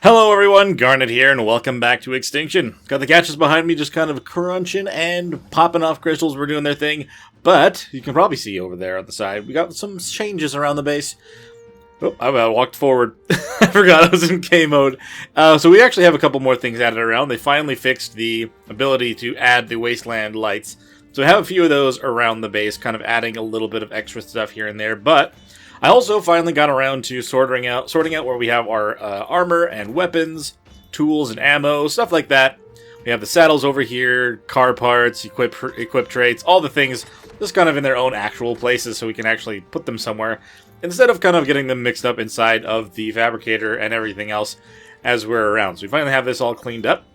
Hello everyone, Garnet here, and welcome back to Extinction. Got the catches behind me just kind of crunching and popping off crystals. We're doing their thing, but you can probably see over there on the side, we got some changes around the base. Oh, I walked forward. I forgot I was in K mode. So we actually have a couple more things added around. They finally fixed the ability to add the wasteland lights. So we have a few of those around the base, kind of adding a little bit of extra stuff here and there, but I also finally got around to sorting out where we have our armor and weapons, tools and ammo, stuff like that. We have the saddles over here, car parts, equip traits, all the things just kind of in their own actual places so we can actually put them somewhere instead of kind of getting them mixed up inside of the fabricator and everything else as we're around. So we finally have this all cleaned up.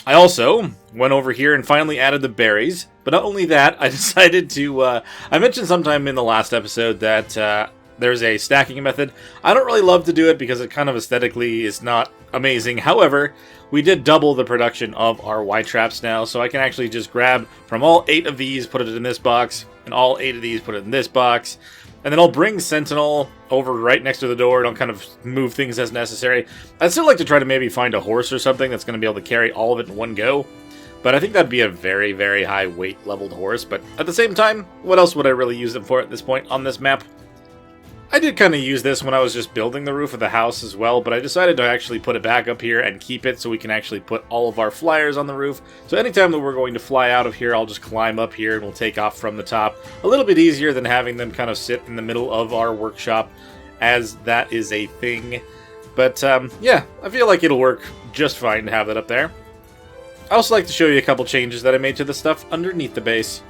I also went over here and finally added the berries, but not only that, I decided to, I mentioned sometime in the last episode that there's a stacking method. I don't really love to do it because it kind of aesthetically is not amazing. However, we did double the production of our Y traps now, so I can actually just grab from all 8 of these, put it in this box, and all 8 of these, put it in this box. And then I'll bring Sentinel over right next to the door, and I'll kind of move things as necessary. I'd still like to try to maybe find a horse or something that's going to be able to carry all of it in one go. But I think that'd be a very, very high weight leveled horse. But at the same time, what else would I really use them for at this point on this map? I did kind of use this when I was just building the roof of the house as well, but I decided to actually put it back up here and keep it so we can actually put all of our flyers on the roof. So anytime that we're going to fly out of here, I'll just climb up here and we'll take off from the top. A little bit easier than having them kind of sit in the middle of our workshop, as that is a thing. But yeah, I feel like it'll work just fine to have that up there. I also like to show you a couple changes that I made to the stuff underneath the base.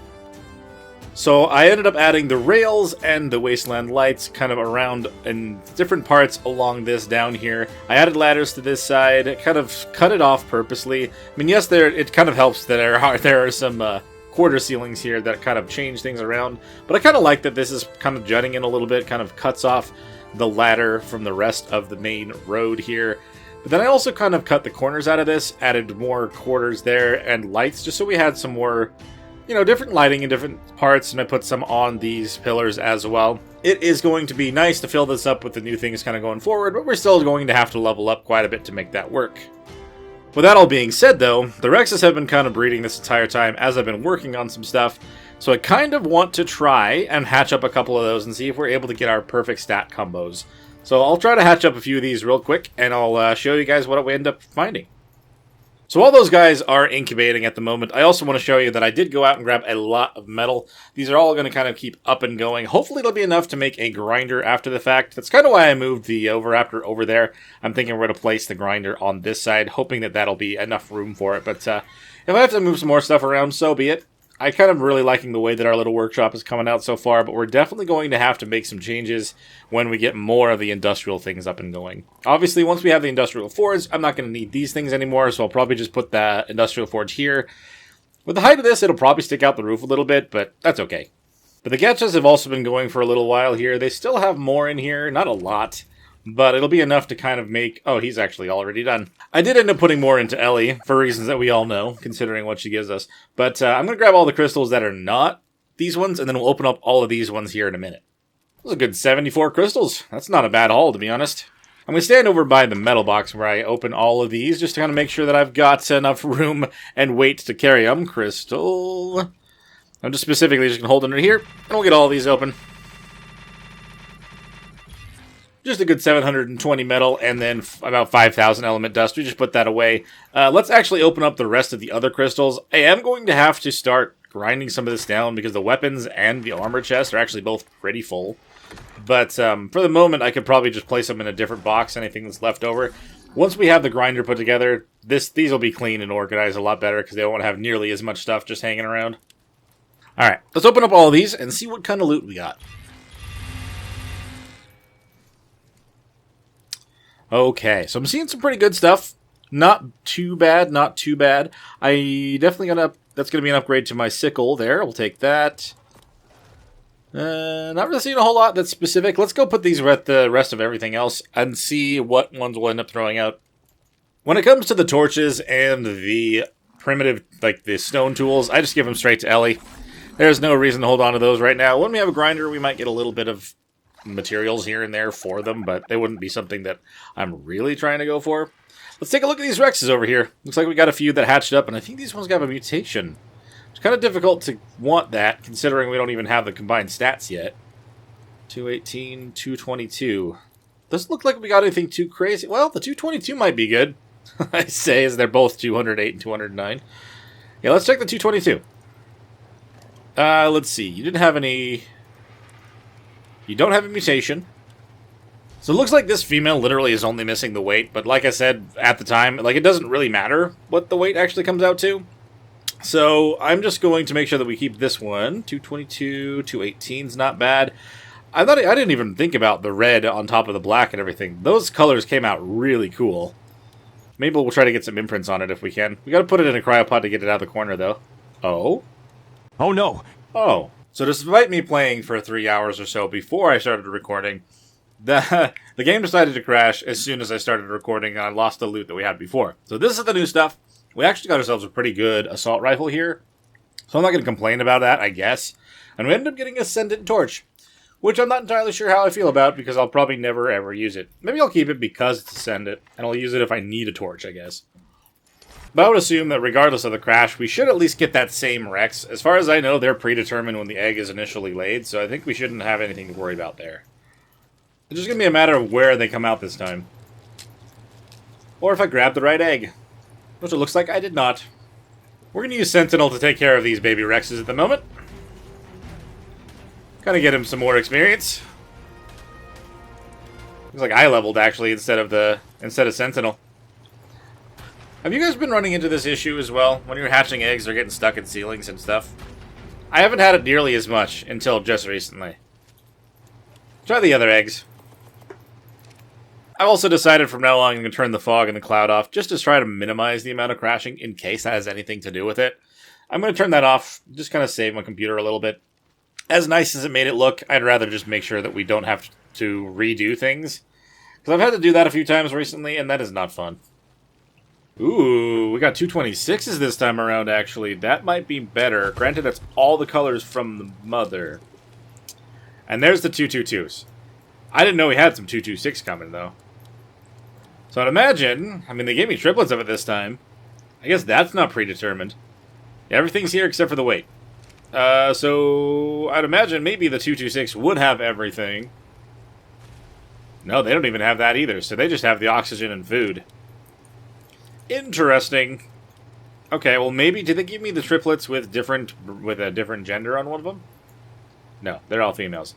So I ended up adding the rails and the wasteland lights kind of around in different parts along this down here. I added ladders to this side, kind of cut it off purposely. I mean, yes, it kind of helps that there are some quarter ceilings here that kind of change things around, but I kind of like that this is kind of jutting in a little bit, kind of cuts off the ladder from the rest of the main road here. But then I also kind of cut the corners out of this, added more quarters there and lights, just so we had some more, you know, different lighting in different parts, and I put some on these pillars as well. It is going to be nice to fill this up with the new things kind of going forward, but we're still going to have to level up quite a bit to make that work. With that all being said, though, the Rexes have been kind of breeding this entire time as I've been working on some stuff, so I kind of want to try and hatch up a couple of those and see if we're able to get our perfect stat combos. So I'll try to hatch up a few of these real quick, and I'll show you guys what we end up finding. So while those guys are incubating at the moment, I also want to show you that I did go out and grab a lot of metal. These are all going to kind of keep up and going. Hopefully it'll be enough to make a grinder after the fact. That's kind of why I moved the Oviraptor over there. I'm thinking we're going to place the grinder on this side, hoping that that'll be enough room for it. But if I have to move some more stuff around, so be it. I kind of really liking the way that our little workshop is coming out so far, but we're definitely going to have to make some changes when we get more of the industrial things up and going. Obviously, once we have the industrial forge, I'm not going to need these things anymore, so I'll probably just put the industrial forge here. With the height of this, it'll probably stick out the roof a little bit, but that's okay. But the gachas have also been going for a little while here. They still have more in here, not a lot, but it'll be enough to kind of make... Oh, he's actually already done. I did end up putting more into Ellie, for reasons that we all know, considering what she gives us. But I'm going to grab all the crystals that are not these ones, and then we'll open up all of these ones here in a minute. That was a good 74 crystals. That's not a bad haul, to be honest. I'm going to stand over by the metal box where I open all of these, just to kind of make sure that I've got enough room and weight to carry them. Crystal. I'm just specifically just going to hold under here, and we'll get all of these open. Just a good 720 metal, and then about 5,000 element dust. We just put that away. Let's actually open up the rest of the other crystals. I am going to have to start grinding some of this down, because the weapons and the armor chest are actually both pretty full. But for the moment, I could probably just place them in a different box, anything that's left over. Once we have the grinder put together, these will be clean and organized a lot better, because they won't have nearly as much stuff just hanging around. Alright, let's open up all of these and see what kind of loot we got. Okay, so I'm seeing some pretty good stuff. Not too bad, not too bad. I definitely that's gonna be an upgrade to my sickle there. We'll take that. Not really seeing a whole lot that's specific. Let's go put these with the rest of everything else and see what ones we'll end up throwing out. When it comes to the torches and the primitive, like the stone tools, I just give them straight to Ellie. There's no reason to hold on to those right now. When we have a grinder, we might get a little bit of materials here and there for them, but they wouldn't be something that I'm really trying to go for. Let's take a look at these Rexes over here. Looks like we got a few that hatched up, and I think these ones got a mutation. It's kind of difficult to want that, considering we don't even have the combined stats yet. 218, 222. Doesn't look like we got anything too crazy. Well, the 222 might be good. I say, as they're both 208 and 209. Yeah, let's check the 222. Let's see. You didn't have any... You don't have a mutation. So it looks like this female literally is only missing the weight, but like I said at the time, like it doesn't really matter what the weight actually comes out to. So I'm just going to make sure that we keep this one. 222, 218's not bad. I didn't even think about the red on top of the black and everything. Those colors came out really cool. Maybe we'll try to get some imprints on it if we can. We gotta put it in a cryopod to get it out of the corner, though. Oh? Oh, no. Oh. So despite me playing for 3 hours or so before I started recording, the game decided to crash as soon as I started recording, and I lost the loot that we had before. So this is the new stuff. We actually got ourselves a pretty good assault rifle here. So I'm not going to complain about that, I guess. And we ended up getting a Ascendant Torch, which I'm not entirely sure how I feel about, because I'll probably never ever use it. Maybe I'll keep it because it's Ascendant, and I'll use it if I need a torch, I guess. But I would assume that regardless of the crash, we should at least get that same Rex. As far as I know, they're predetermined when the egg is initially laid, so I think we shouldn't have anything to worry about there. It's just going to be a matter of where they come out this time. Or if I grab the right egg. Which it looks like I did not. We're going to use Sentinel to take care of these baby Rexes at the moment. Kind of get him some more experience. Looks like I leveled, actually, instead of Sentinel. Have you guys been running into this issue as well? When you're hatching eggs, they're getting stuck in ceilings and stuff? I haven't had it nearly as much until just recently. Try the other eggs. I've also decided from now on I'm going to turn the fog and the cloud off just to try to minimize the amount of crashing in case that has anything to do with it. I'm going to turn that off, just kind of save my computer a little bit. As nice as it made it look, I'd rather just make sure that we don't have to redo things. Because I've had to do that a few times recently, and that is not fun. Ooh, we got 226s this time around, actually. That might be better. Granted, that's all the colors from the mother. And there's the 222s. I didn't know we had some 226 coming, though. So I'd imagine... I mean, they gave me triplets of it this time. I guess that's not predetermined. Yeah, everything's here except for the weight. So I'd imagine maybe the 226 would have everything. No, they don't even have that either, so they just have the oxygen and food. Interesting. Okay, well maybe... Did they give me the triplets with a different gender on one of them? No, they're all females.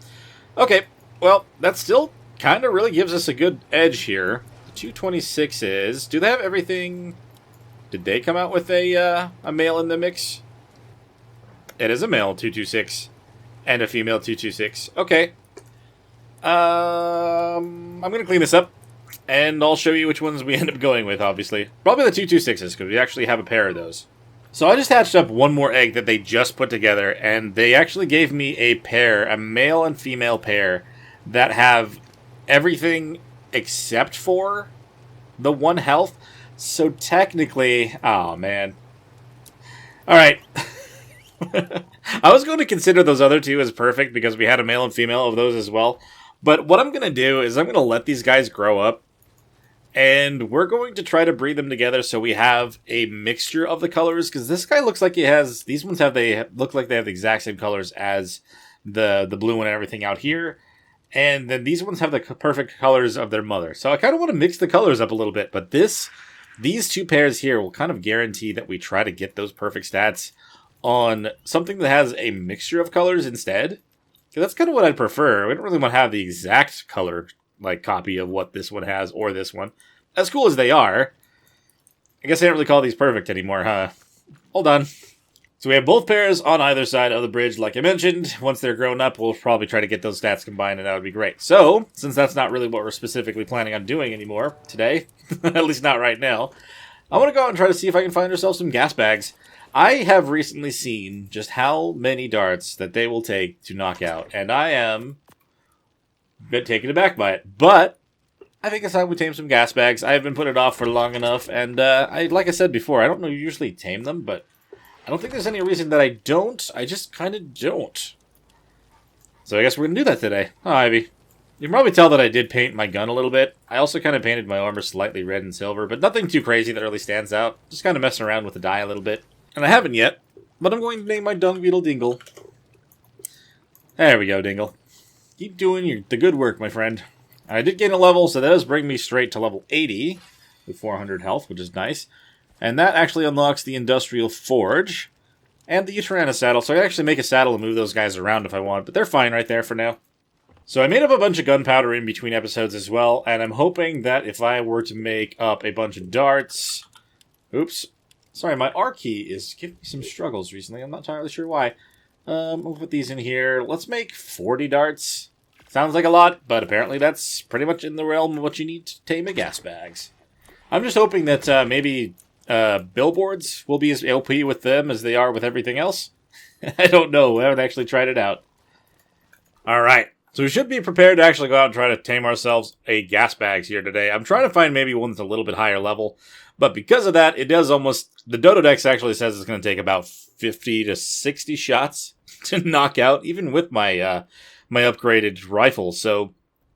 Okay, well, that still kind of really gives us a good edge here. The 226s... Do they have everything... Did they come out with a male in the mix? It is a male 226 and a female 226. Okay. I'm going to clean this up, and I'll show you which ones we end up going with, obviously. Probably the 226s, because we actually have a pair of those. So I just hatched up one more egg that they just put together, and they actually gave me a pair, a male and female pair, that have everything except for the 1 health. So technically... Oh, man. Alright. I was going to consider those other two as perfect because we had a male and female of those as well. But what I'm going to do is I'm going to let these guys grow up. And we're going to try to breed them together so we have a mixture of the colors. Because this guy looks like he has... These ones look like they have the exact same colors as the blue one and everything out here. And then these ones have the perfect colors of their mother. So I kind of want to mix the colors up a little bit. But these two pairs here will kind of guarantee that we try to get those perfect stats on something that has a mixture of colors instead. Because that's kind of what I'd prefer. We don't really want to have the exact color copy of what this one has or this one. As cool as they are, I guess I don't really call these perfect anymore, huh? Hold on. So we have both pairs on either side of the bridge, like I mentioned. Once they're grown up, we'll probably try to get those stats combined, and that would be great. So, since that's not really what we're specifically planning on doing anymore today, at least not right now, I want to go out and try to see if I can find ourselves some gas bags. I have recently seen just how many darts that they will take to knock out, and I am a bit taken aback by it. But I think it's time we tame some gas bags. I have been putting it off for long enough, and like I said before, I don't usually tame them, but I don't think there's any reason that I don't. I just kind of don't. So I guess we're going to do that today. Huh, Ivy? You can probably tell that I did paint my gun a little bit. I also kind of painted my armor slightly red and silver, but nothing too crazy that really stands out. Just kind of messing around with the dye a little bit. And I haven't yet, but I'm going to name my dung beetle Dingle. There we go, Dingle. Keep doing the good work, my friend. I did gain a level, so that does bring me straight to level 80 with 400 health, which is nice. And that actually unlocks the Industrial Forge and the Uterana saddle, so I can actually make a saddle and move those guys around if I want, but they're fine right there for now. So I made up a bunch of gunpowder in between episodes as well, and I'm hoping that if I were to make up a bunch of darts... Oops. Sorry, my ARK key is giving me some struggles recently. I'm not entirely sure why. We'll put these in here. Let's make 40 darts. Sounds like a lot, but apparently that's pretty much in the realm of what you need to tame a gas bags. I'm just hoping that maybe billboards will be as OP with them as they are with everything else. I don't know. I haven't actually tried it out. Alright. So we should be prepared to actually go out and try to tame ourselves a gas bags here today. I'm trying to find maybe one that's a little bit higher level. But because of that, it does almost... The Dodo Dex actually says it's going to take about 50 to 60 shots to knock out, even with my my upgraded rifle. So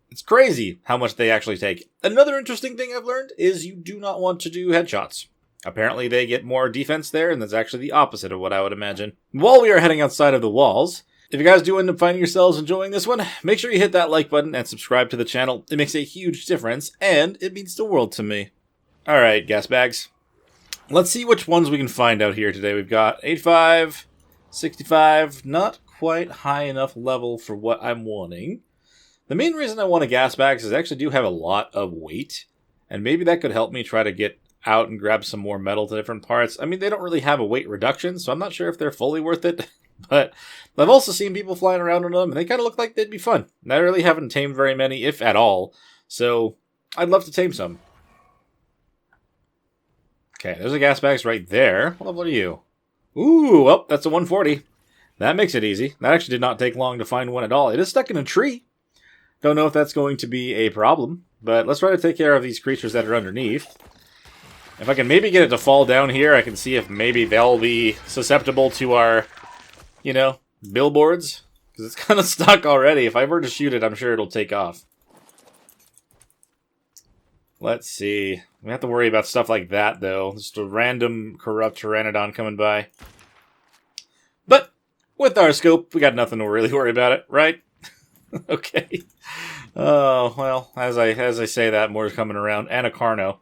it's crazy how much they actually take. Another interesting thing I've learned is you do not want to do headshots. Apparently they get more defense there, and that's actually the opposite of what I would imagine. While we are heading outside of the walls... If you guys do end up finding yourselves enjoying this one, make sure you hit that like button and subscribe to the channel. It makes a huge difference, and it means the world to me. Alright, gas bags. Let's see which ones we can find out here today. We've got 85, 65, not quite high enough level for what I'm wanting. The main reason I want a gas bags is I actually do have a lot of weight, and maybe that could help me try to get out and grab some more metal to different parts. I mean, they don't really have a weight reduction, so I'm not sure if they're fully worth it. But I've also seen people flying around on them, and they kind of look like they'd be fun. And I really haven't tamed very many, if at all. So I'd love to tame some. Okay, there's a gas bags right there. What level are you? Ooh, well, that's a 140. That makes it easy. That actually did not take long to find one at all. It is stuck in a tree. Don't know if that's going to be a problem. But let's try to take care of these creatures that are underneath. If I can maybe get it to fall down here, I can see if maybe they'll be susceptible to our... you know, billboards, because it's kind of stuck already. If I were to shoot it, I'm sure it'll take off. Let's see. We have to worry about stuff like that, though. Just a random corrupt Pteranodon coming by. But with our scope, we got nothing to really worry about it, right? Okay. Oh, well, as I say that, more's coming around. And a Carno.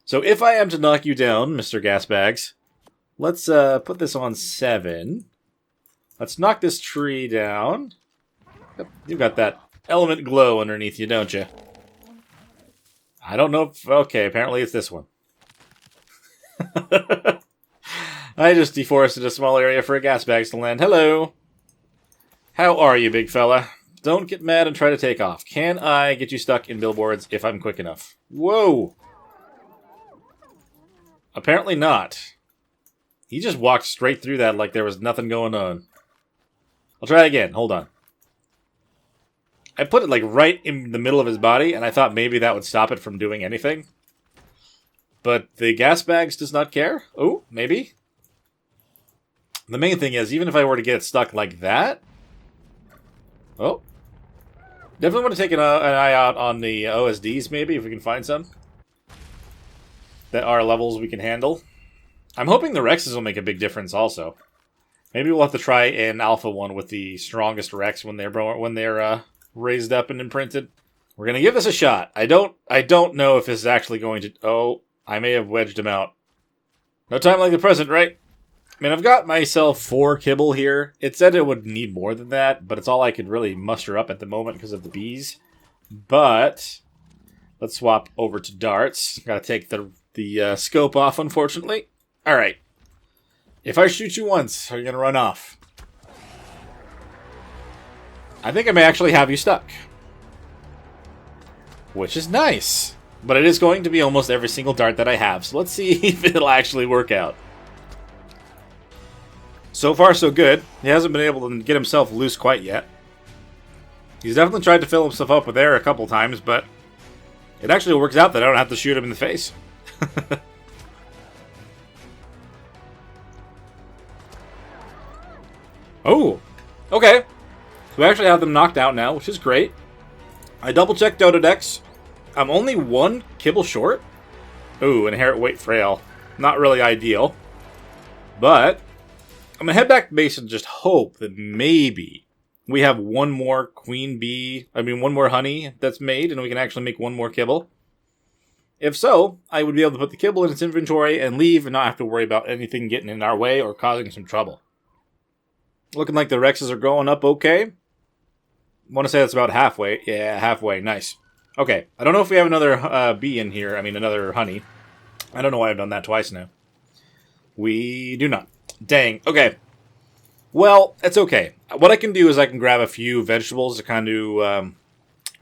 So if I am to knock you down, Mr. Gasbags, let's put this on 7. Let's knock this tree down. Yep, you've got that element glow underneath you, don't you? I don't know if... Okay, apparently it's this one. I just deforested a small area for a gas bags to land. Hello! How are you, big fella? Don't get mad and try to take off. Can I get you stuck in billboards if I'm quick enough? Whoa! Apparently not. He just walked straight through that like there was nothing going on. I'll try again. Hold on. I put it like right in the middle of his body, and I thought maybe that would stop it from doing anything. But the gas bags does not care. Oh, maybe. The main thing is, even if I were to get it stuck like that... Oh. Definitely want to take an eye out on the OSDs, maybe, if we can find some. That are levels we can handle. I'm hoping the Rexes will make a big difference also. Maybe we'll have to try an alpha one with the strongest Rex when they're raised up and imprinted. We're gonna give this a shot. I don't know if this is actually going to... Oh, I may have wedged him out. No time like the present, right? I mean, I've got myself 4 kibble here. It said it would need more than that, but it's all I could really muster up at the moment because of the bees. But let's swap over to darts. Gotta take the scope off, unfortunately. All right. If I shoot you once, are you going to run off? I think I may actually have you stuck. Which is nice. But it is going to be almost every single dart that I have. So let's see if it'll actually work out. So far, so good. He hasn't been able to get himself loose quite yet. He's definitely tried to fill himself up with air a couple times, but it actually works out that I don't have to shoot him in the face. Oh, okay. So we actually have them knocked out now, which is great. I double-checked Dodedex. I'm only 1 kibble short. Ooh, inherent weight frail. Not really ideal. But I'm going to head back to base and just hope that maybe we have one more one more honey that's made, and we can actually make 1 more kibble. If so, I would be able to put the kibble in its inventory and leave and not have to worry about anything getting in our way or causing some trouble. Looking like the Rexes are going up okay. I want to say that's about halfway. Yeah, halfway. Nice. Okay, I don't know if we have another bee in here. Another honey. I don't know why I've done that twice now. We do not. Dang. Okay. Well, it's okay. What I can do is I can grab a few vegetables to kind of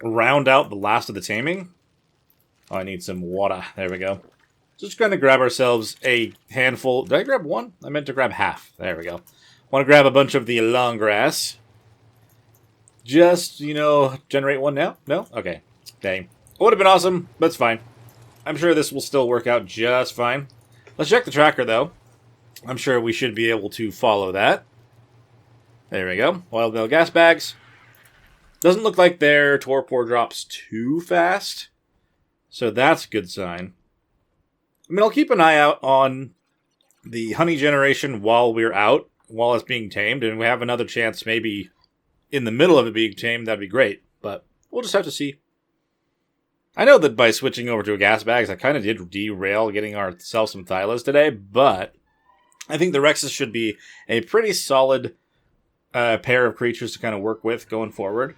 round out the last of the taming. Oh, I need some water. There we go. Just going to grab ourselves a handful. Did I grab 1? I meant to grab half. There we go. Want to grab a bunch of the long grass. Just, generate 1 now? No? Okay. Dang. It would have been awesome, but it's fine. I'm sure this will still work out just fine. Let's check the tracker, though. I'm sure we should be able to follow that. There we go. Wild mill gas bags. Doesn't look like their torpor drops too fast. So that's a good sign. I'll keep an eye out on the honey generation while we're out, while it's being tamed, and we have another chance maybe in the middle of it being tamed, that'd be great, but we'll just have to see. I know that by switching over to a gas bags, I kind of did derail getting ourselves some Thylos today, but I think the Rexes should be a pretty solid pair of creatures to kind of work with going forward.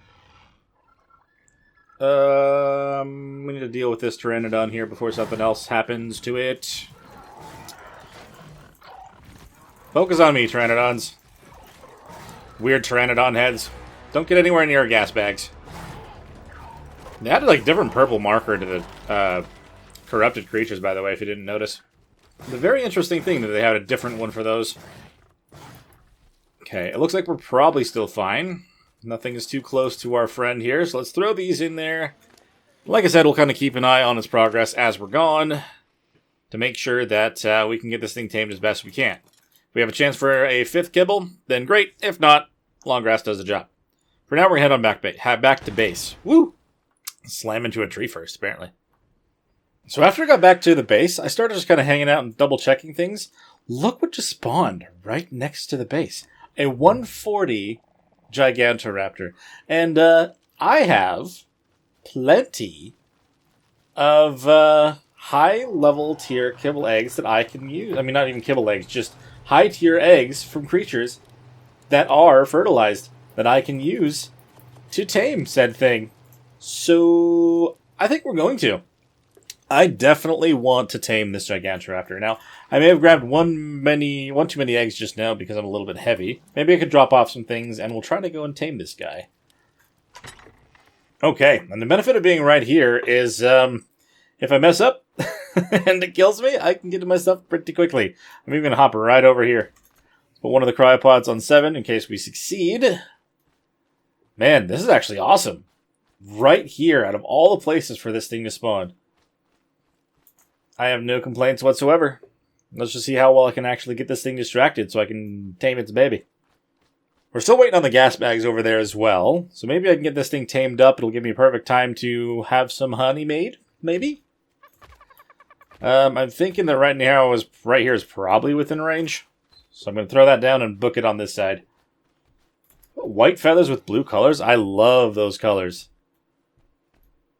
We need to deal with this Pteranodon here before something else happens to it. Focus on me, Pteranodons. Weird Pteranodon heads. Don't get anywhere near our gas bags. They added, different purple marker to the corrupted creatures, by the way, if you didn't notice. The very interesting thing that they had a different one for those. Okay, it looks like we're probably still fine. Nothing is too close to our friend here, so let's throw these in there. Like I said, we'll kind of keep an eye on its progress as we're gone to make sure that we can get this thing tamed as best we can. If we have a chance for a 5th kibble, then great. If not, long grass does the job. For now, we're going to head on back to base. Woo! Slam into a tree first, apparently. So after I got back to the base, I started just kind of hanging out and double-checking things. Look what just spawned right next to the base. A 140 Gigantoraptor. And I have plenty of high-level tier kibble eggs that I can use. Not even kibble eggs, just high-tier eggs from creatures that are fertilized that I can use to tame said thing. So I think we're going to. I definitely want to tame this Gigantoraptor. Now, I may have grabbed one too many eggs just now because I'm a little bit heavy. Maybe I could drop off some things, and we'll try to go and tame this guy. Okay, and the benefit of being right here is, if I mess up and it kills me, I can get to my stuff pretty quickly. I'm even going to hop right over here. Put one of the cryopods on 7 in case we succeed. Man, this is actually awesome. Right here, out of all the places for this thing to spawn. I have no complaints whatsoever. Let's just see how well I can actually get this thing distracted so I can tame its baby. We're still waiting on the gas bags over there as well. So maybe I can get this thing tamed up. It'll give me a perfect time to have some honey made. Maybe? I'm thinking that right here is probably within range. So I'm going to throw that down and book it on this side. White feathers with blue colors? I love those colors.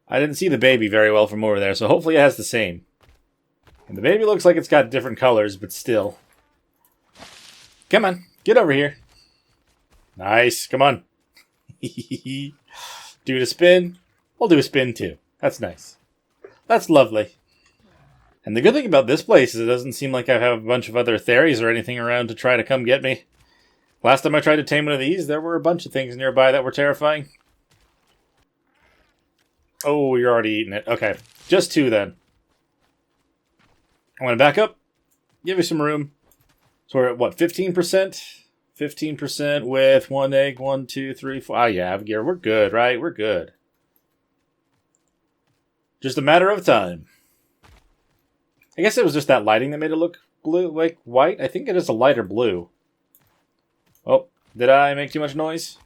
I didn't see the baby very well from over there, so hopefully it has the same. And the baby looks like it's got different colors, but still. Come on, get over here. Nice, come on. Do it a spin? We'll do a spin too. That's nice. That's lovely. And the good thing about this place is it doesn't seem like I have a bunch of other Theries or anything around to try to come get me. Last time I tried to tame one of these, there were a bunch of things nearby that were terrifying. Oh, you're already eating it. Okay, just 2 then. I'm going to back up. Give you some room. So we're at what, 15%? 15% with 1 egg. 1, 2, 3, 4. Ah, yeah, gear. We're good, right? We're good. Just a matter of time. I guess it was just that lighting that made it look blue, like white. I think it is a lighter blue. Oh, did I make too much noise?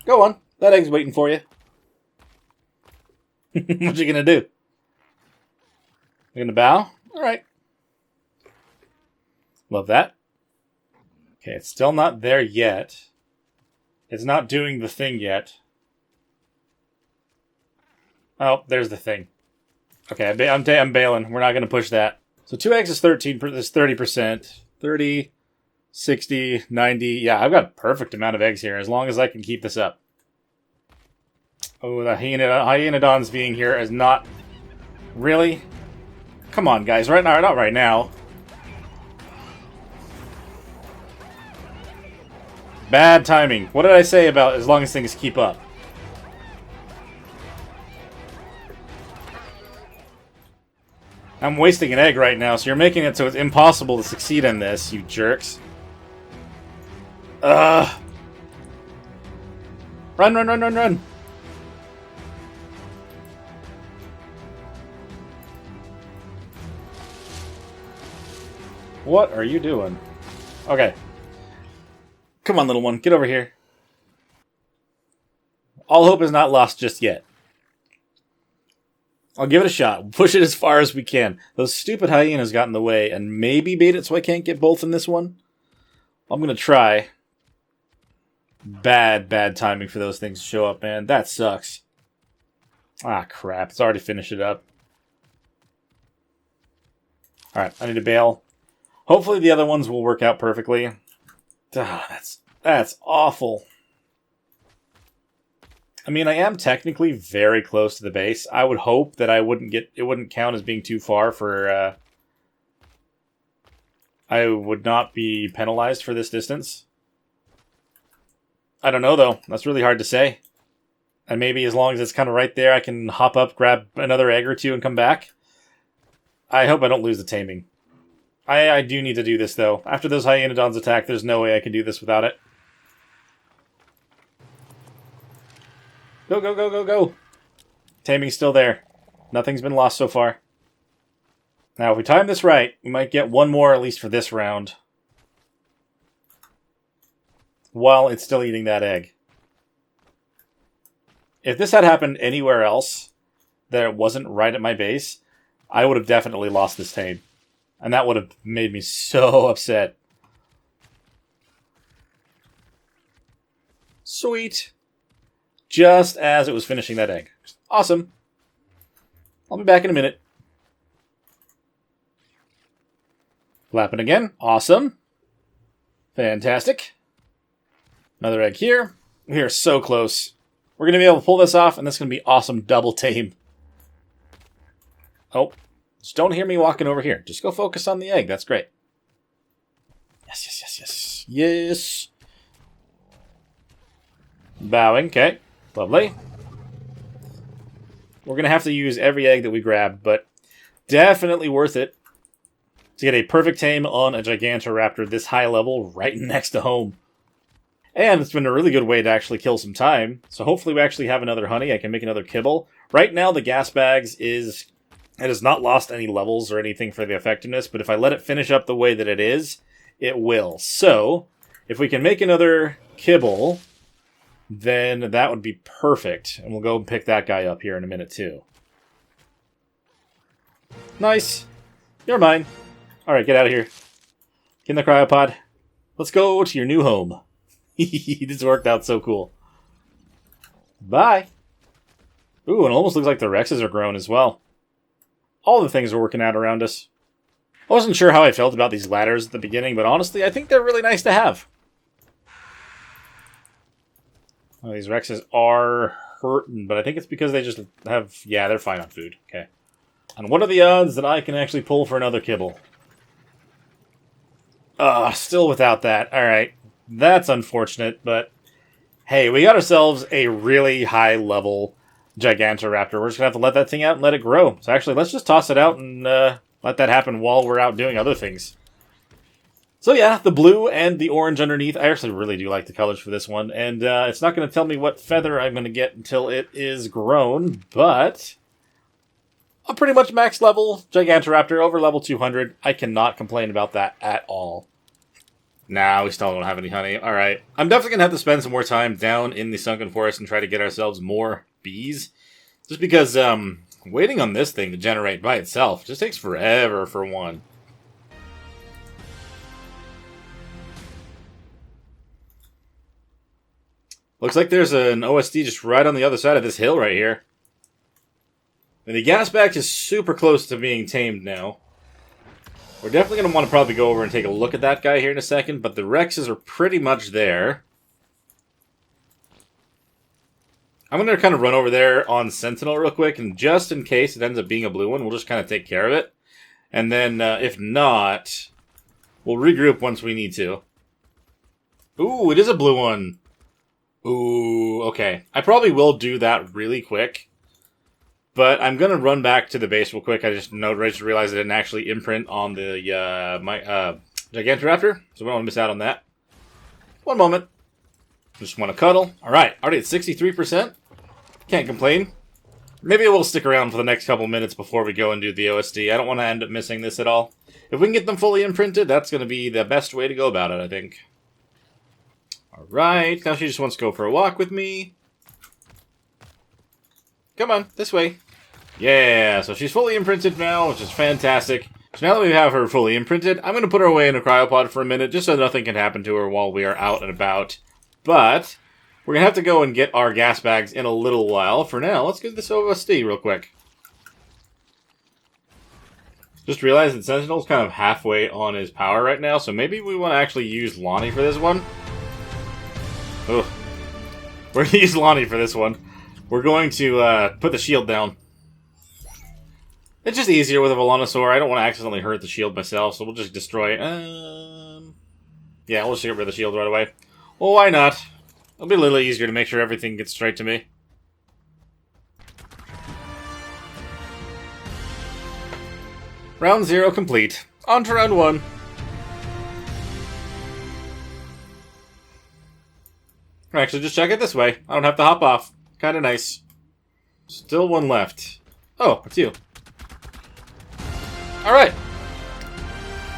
Go on. That egg's waiting for you. What you gonna do? You gonna bow? Alright. Love that. Okay, it's still not there yet. It's not doing the thing yet. Oh, there's the thing. Okay, I'm bailing. We're not going to push that. So 2 eggs is 30%. 30, 60, 90. Yeah, I've got a perfect amount of eggs here as long as I can keep this up. Oh, the Hyaenodons being here is not... Really? Come on, guys. Right now, not right now. Bad timing. What did I say about as long as things keep up? I'm wasting an egg right now, so you're making it so it's impossible to succeed in this, you jerks. Ugh. Run, run, run, run, run. What are you doing? Okay. Come on, little one. Get over here. All hope is not lost just yet. I'll give it a shot. We'll push it as far as we can. Those stupid hyenas got in the way and maybe bait it so I can't get both in this one. I'm going to try. Bad timing for those things to show up, man. That sucks. Ah, crap. It's already finished it up. Alright, I need to bail. Hopefully the other ones will work out perfectly. Ah, that's awful. I mean, I am technically very close to the base. I would hope that it wouldn't count as being too far for, I would not be penalized for this distance. I don't know, though. That's really hard to say. And maybe as long as it's kind of right there, I can hop up, grab another egg or two, and come back. I hope I don't lose the taming. I do need to do this, though. After those Hyaenodons attack, there's no way I can do this without it. Go, go, go, go, go! Taming's still there. Nothing's been lost so far. Now, if we time this right, we might get one more at least for this round. While it's still eating that egg. If this had happened anywhere else, that it wasn't right at my base, I would have definitely lost this tame. And that would have made me so upset. Sweet. Just as it was finishing that egg. Awesome. I'll be back in a minute. Flapping again. Awesome. Fantastic. Another egg here. We are so close. We're going to be able to pull this off, and this is going to be awesome double tame. Oh. Just don't hear me walking over here. Just go focus on the egg. That's great. Yes, yes, yes, yes. Yes. Bowing. Okay. Lovely. We're going to have to use every egg that we grab, but definitely worth it to get a perfect tame on a Gigantoraptor this high level right next to home. And it's been a really good way to actually kill some time. So hopefully we actually have another honey. I can make another kibble. Right now the gas bags it has not lost any levels or anything for the effectiveness, but if I let it finish up the way that it is, it will. So, if we can make another kibble, then that would be perfect. And we'll go and pick that guy up here in a minute, too. Nice. You're mine. Alright, get out of here. Get in the cryopod. Let's go to your new home. This worked out so cool. Bye. Ooh, and it almost looks like the Rexes are grown as well. All the things are working out around us. I wasn't sure how I felt about these ladders at the beginning, but honestly, I think they're really nice to have. Oh, these Rexes are hurting, but I think it's because they just have... Yeah, they're fine on food. Okay. And what are the odds that I can actually pull for another kibble? Still without that. Alright. That's unfortunate, but... Hey, we got ourselves a really high-level Gigantoraptor. We're just going to have to let that thing out and let it grow. So actually, let's just toss it out and let that happen while we're out doing other things. So yeah, the blue and the orange underneath. I actually really do like the colors for this one. And it's not going to tell me what feather I'm going to get until it is grown. But a pretty much max level Gigantoraptor over level 200. I cannot complain about that at all. Nah, we still don't have any honey. Alright. I'm definitely going to have to spend some more time down in the Sunken Forest and try to get ourselves more bees. Just because, waiting on this thing to generate by itself just takes forever for one. Looks like there's an OSD just right on the other side of this hill right here. And the gasback is super close to being tamed now. We're definitely going to want to probably go over and take a look at that guy here in a second, but the Rexes are pretty much there. I'm going to kind of run over there on Sentinel real quick, and just in case it ends up being a blue one, we'll just kind of take care of it. And then, if not, we'll regroup once we need to. Ooh, it is a blue one. Ooh, okay. I probably will do that really quick. But I'm going to run back to the base real quick. I just realized I didn't actually imprint on the Gigantoraptor, so we don't want to miss out on that. One moment. Just want to cuddle. Alright, already at 63%. Can't complain. Maybe we'll stick around for the next couple minutes before we go and do the OSD. I don't want to end up missing this at all. If we can get them fully imprinted, that's going to be the best way to go about it, I think. Alright, now she just wants to go for a walk with me. Come on, this way. Yeah, so she's fully imprinted now, which is fantastic. So now that we have her fully imprinted, I'm going to put her away in a cryopod for a minute, just so nothing can happen to her while we are out and about. But we're going to have to go and get our gas bags in a little while. For now, let's get this OSD real quick. Just realized that Sentinel's kind of halfway on his power right now, so maybe we want to actually use Lonnie for this one. Ugh. We're going to use Lonnie for this one. We're going to put the shield down. It's just easier with a Velonosaur. I don't want to accidentally hurt the shield myself, so we'll just destroy it. Yeah, we'll just get rid of the shield right away. Well, why not? It'll be a little easier to make sure everything gets straight to me. Round 0 complete. On to round 1. Actually, just check it this way. I don't have to hop off. Kinda nice. Still one left. Oh, it's you. Alright.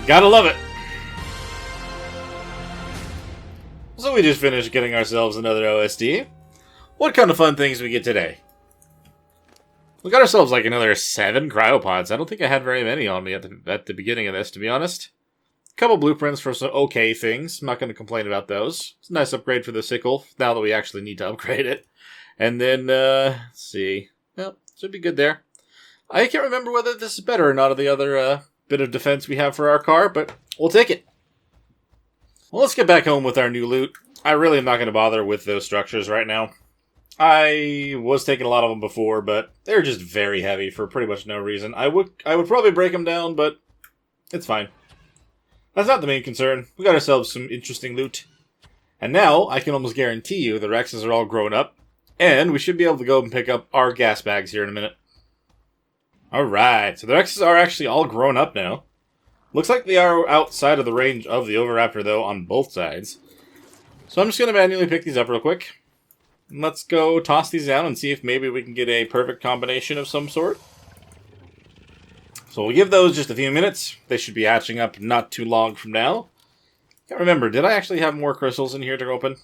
Gotta love it. So we just finished getting ourselves another OSD. What kind of fun things we get today? We got ourselves like another 7 cryopods. I don't think I had very many on me at the beginning of this, to be honest. A couple blueprints for some okay things. I'm not going to complain about those. It's a nice upgrade for the sickle, now that we actually need to upgrade it. And then, let's see. Well, should be good there. I can't remember whether this is better or not of the other bit of defense we have for our car, but we'll take it. Well, let's get back home with our new loot. I really am not going to bother with those structures right now. I was taking a lot of them before, but they're just very heavy for pretty much no reason. I would probably break them down, but it's fine. That's not the main concern. We got ourselves some interesting loot. And now, I can almost guarantee you the Rexes are all grown up, and we should be able to go and pick up our gas bags here in a minute. Alright, so the Rexes are actually all grown up now. Looks like they are outside of the range of the Oviraptor, though, on both sides. So I'm just going to manually pick these up real quick. Let's go toss these down and see if maybe we can get a perfect combination of some sort. So we'll give those just a few minutes. They should be hatching up not too long from now. Can't remember, did I actually have more crystals in here to open?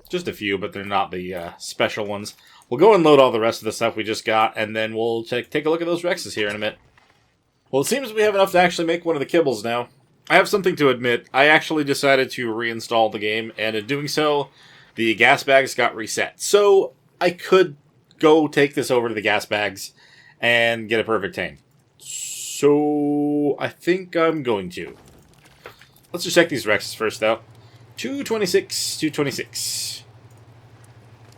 Just a few, but they're not the special ones. We'll go and load all the rest of the stuff we just got, and then we'll take a look at those Rexes here in a minute. Well, it seems we have enough to actually make one of the kibbles now. I have something to admit. I actually decided to reinstall the game, and in doing so, the gas bags got reset. So, I could go take this over to the gas bags and get a perfect tame. So, I think I'm going to. Let's just check these Rexes first, though. 226, 226.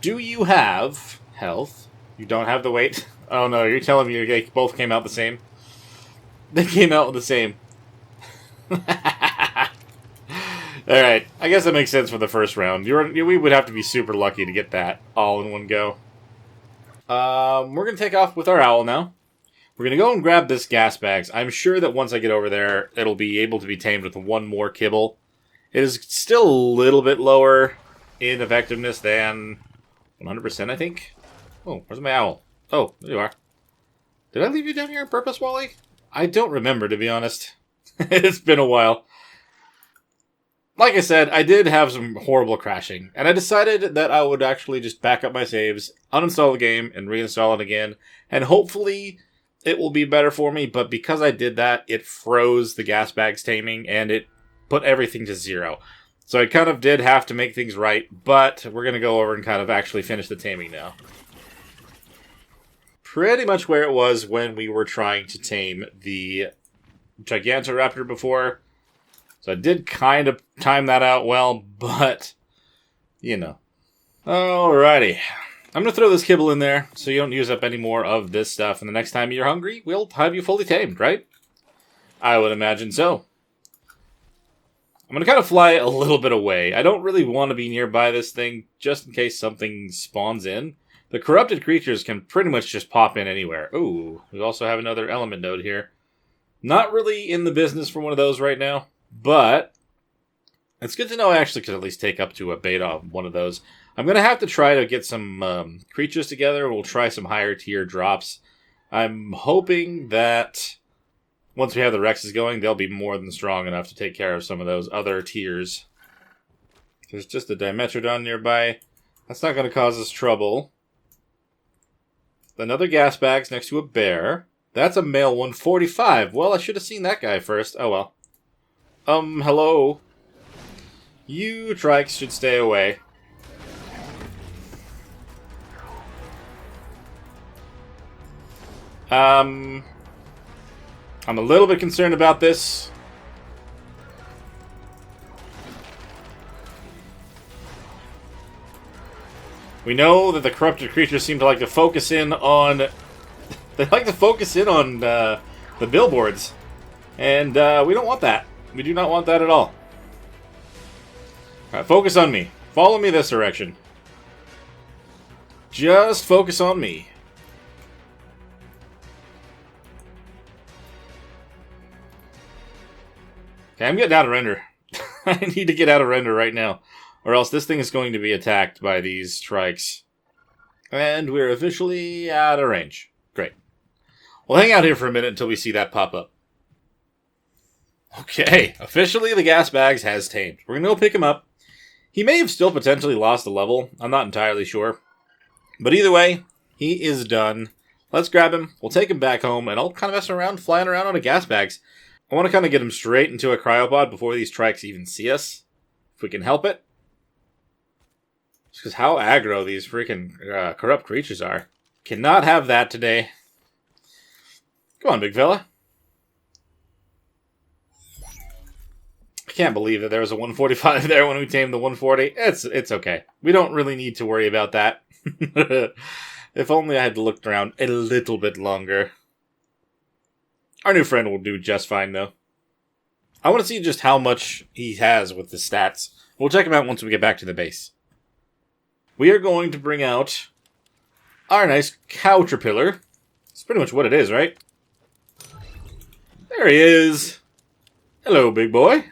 Do you have health? You don't have the weight? Oh no, you're telling me they both came out the same? They came out the same. Alright, I guess that makes sense for the first round. We would have to be super lucky to get that all in one go. We're going to take off with our owl now. We're going to go and grab this gas bags. I'm sure that once I get over there, it'll be able to be tamed with one more kibble. It is still a little bit lower in effectiveness than 100%, I think. Oh, where's my owl? Oh, there you are. Did I leave you down here on purpose, Wally? I don't remember, to be honest. It's been a while. like I said, I did have some horrible crashing, and I decided that I would actually just back up my saves, uninstall the game, and reinstall it again, and hopefully it will be better for me, but because I did that, it froze the gas bags taming, and it put everything to 0. So I kind of did have to make things right, but we're going to go over and kind of actually finish the taming now. Pretty much where it was when we were trying to tame the Gigantoraptor before. So I did kind of time that out well, but, you know. Alrighty. I'm going to throw this kibble in there so you don't use up any more of this stuff. And the next time you're hungry, we'll have you fully tamed, right? I would imagine so. I'm going to kind of fly a little bit away. I don't really want to be nearby this thing just in case something spawns in. The corrupted creatures can pretty much just pop in anywhere. Ooh, we also have another element node here. Not really in the business for one of those right now, but it's good to know I actually could at least take up to a beta of one of those. I'm going to have to try to get some creatures together. We'll try some higher tier drops. I'm hoping that once we have the Rexes going, they'll be more than strong enough to take care of some of those other tiers. There's just a Dimetrodon nearby. That's not going to cause us trouble. Another gas bags next to a bear. That's a male 145. Well, I should have seen that guy first. Oh well. Hello. You trikes should stay away. I'm a little bit concerned about this. We know that the corrupted creatures seem to like to focus in on... They like to focus in on the billboards. And we don't want that. We do not want that at all. Alright, focus on me. Follow me this direction. Just focus on me. Okay, I'm getting out of render. I need to get out of render right now. Or else this thing is going to be attacked by these trikes. And we're officially out of range. Great. We'll hang out here for a minute until we see that pop up. Okay, officially the gas bags has tamed. We're going to go pick him up. He may have still potentially lost a level. I'm not entirely sure. But either way, he is done. Let's grab him. We'll take him back home, and I'll kind of mess around, flying around on a gas bags. I want to kind of get him straight into a cryopod before these trikes even see us. If we can help it. Just because how aggro these freaking corrupt creatures are. Cannot have that today. Come on, big fella. I can't believe that there was a 145 there when we tamed the 140. It's okay. We don't really need to worry about that. If only I had looked around a little bit longer. Our new friend will do just fine, though. I want to see just how much he has with the stats. We'll check him out once we get back to the base. We are going to bring out our nice Cowtrapillar. It's pretty much what it is, right? There he is. Hello, big boy.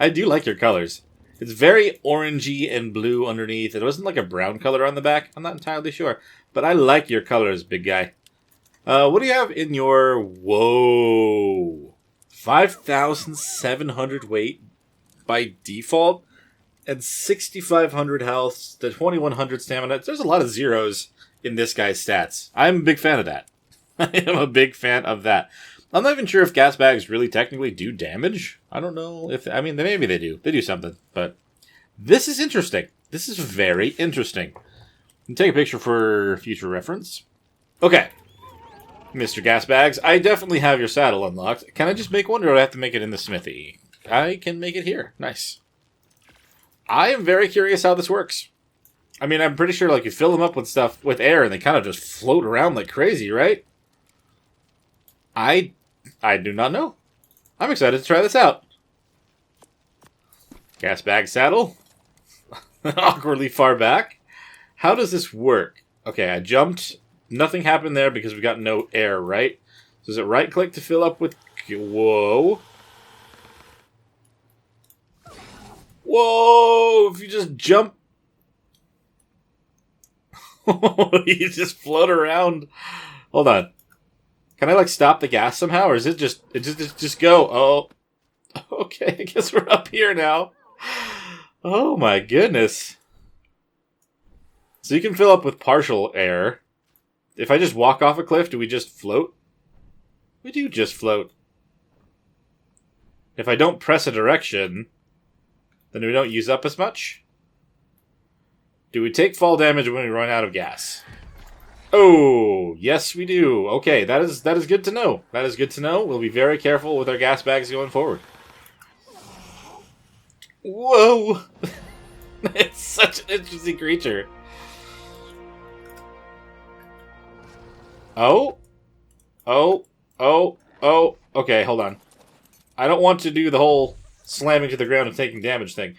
I do like your colors. It's very orangey and blue underneath. It wasn't like a brown color on the back. I'm not entirely sure. But I like your colors, big guy. What do you have in your... Whoa. 5,700 weight by default. And 6,500 health to 2,100 stamina. There's a lot of zeros in this guy's stats. I'm a big fan of that. I am a big fan of that. I'm not even sure if gas bags really technically do damage. I don't know if... I mean, maybe they do. They do something. But this is interesting. This is very interesting. I'll take a picture for future reference. Okay. Mr. Gas Bags, I definitely have your saddle unlocked. Can I just make one, or do I have to make it in the smithy? I can make it here. Nice. I am very curious how this works. I mean, I'm pretty sure, like, you fill them up with stuff, with air, and they kind of just float around like crazy, right? I do not know. I'm excited to try this out. Gas bag saddle. Awkwardly far back. How does this work? Okay, I jumped. Nothing happened there because we got no air, right? So is it right-click to fill up with... Whoa. Whoa! If you just jump... you just float around. Hold on. Can I, like, stop the gas somehow? Or is it just... It just go? Oh. Okay, I guess we're up here now. Oh my goodness. So you can fill up with partial air. If I just walk off a cliff, do we just float? We do just float. If I don't press a direction, then we don't use up as much. Do we take fall damage when we run out of gas? Oh, yes we do. Okay, that is good to know. That is good to know. We'll be very careful with our gas bags going forward. Whoa! It's such an interesting creature. Oh. Oh. Oh. Oh. Okay, hold on. I don't want to do the whole slamming to the ground and taking damage thing.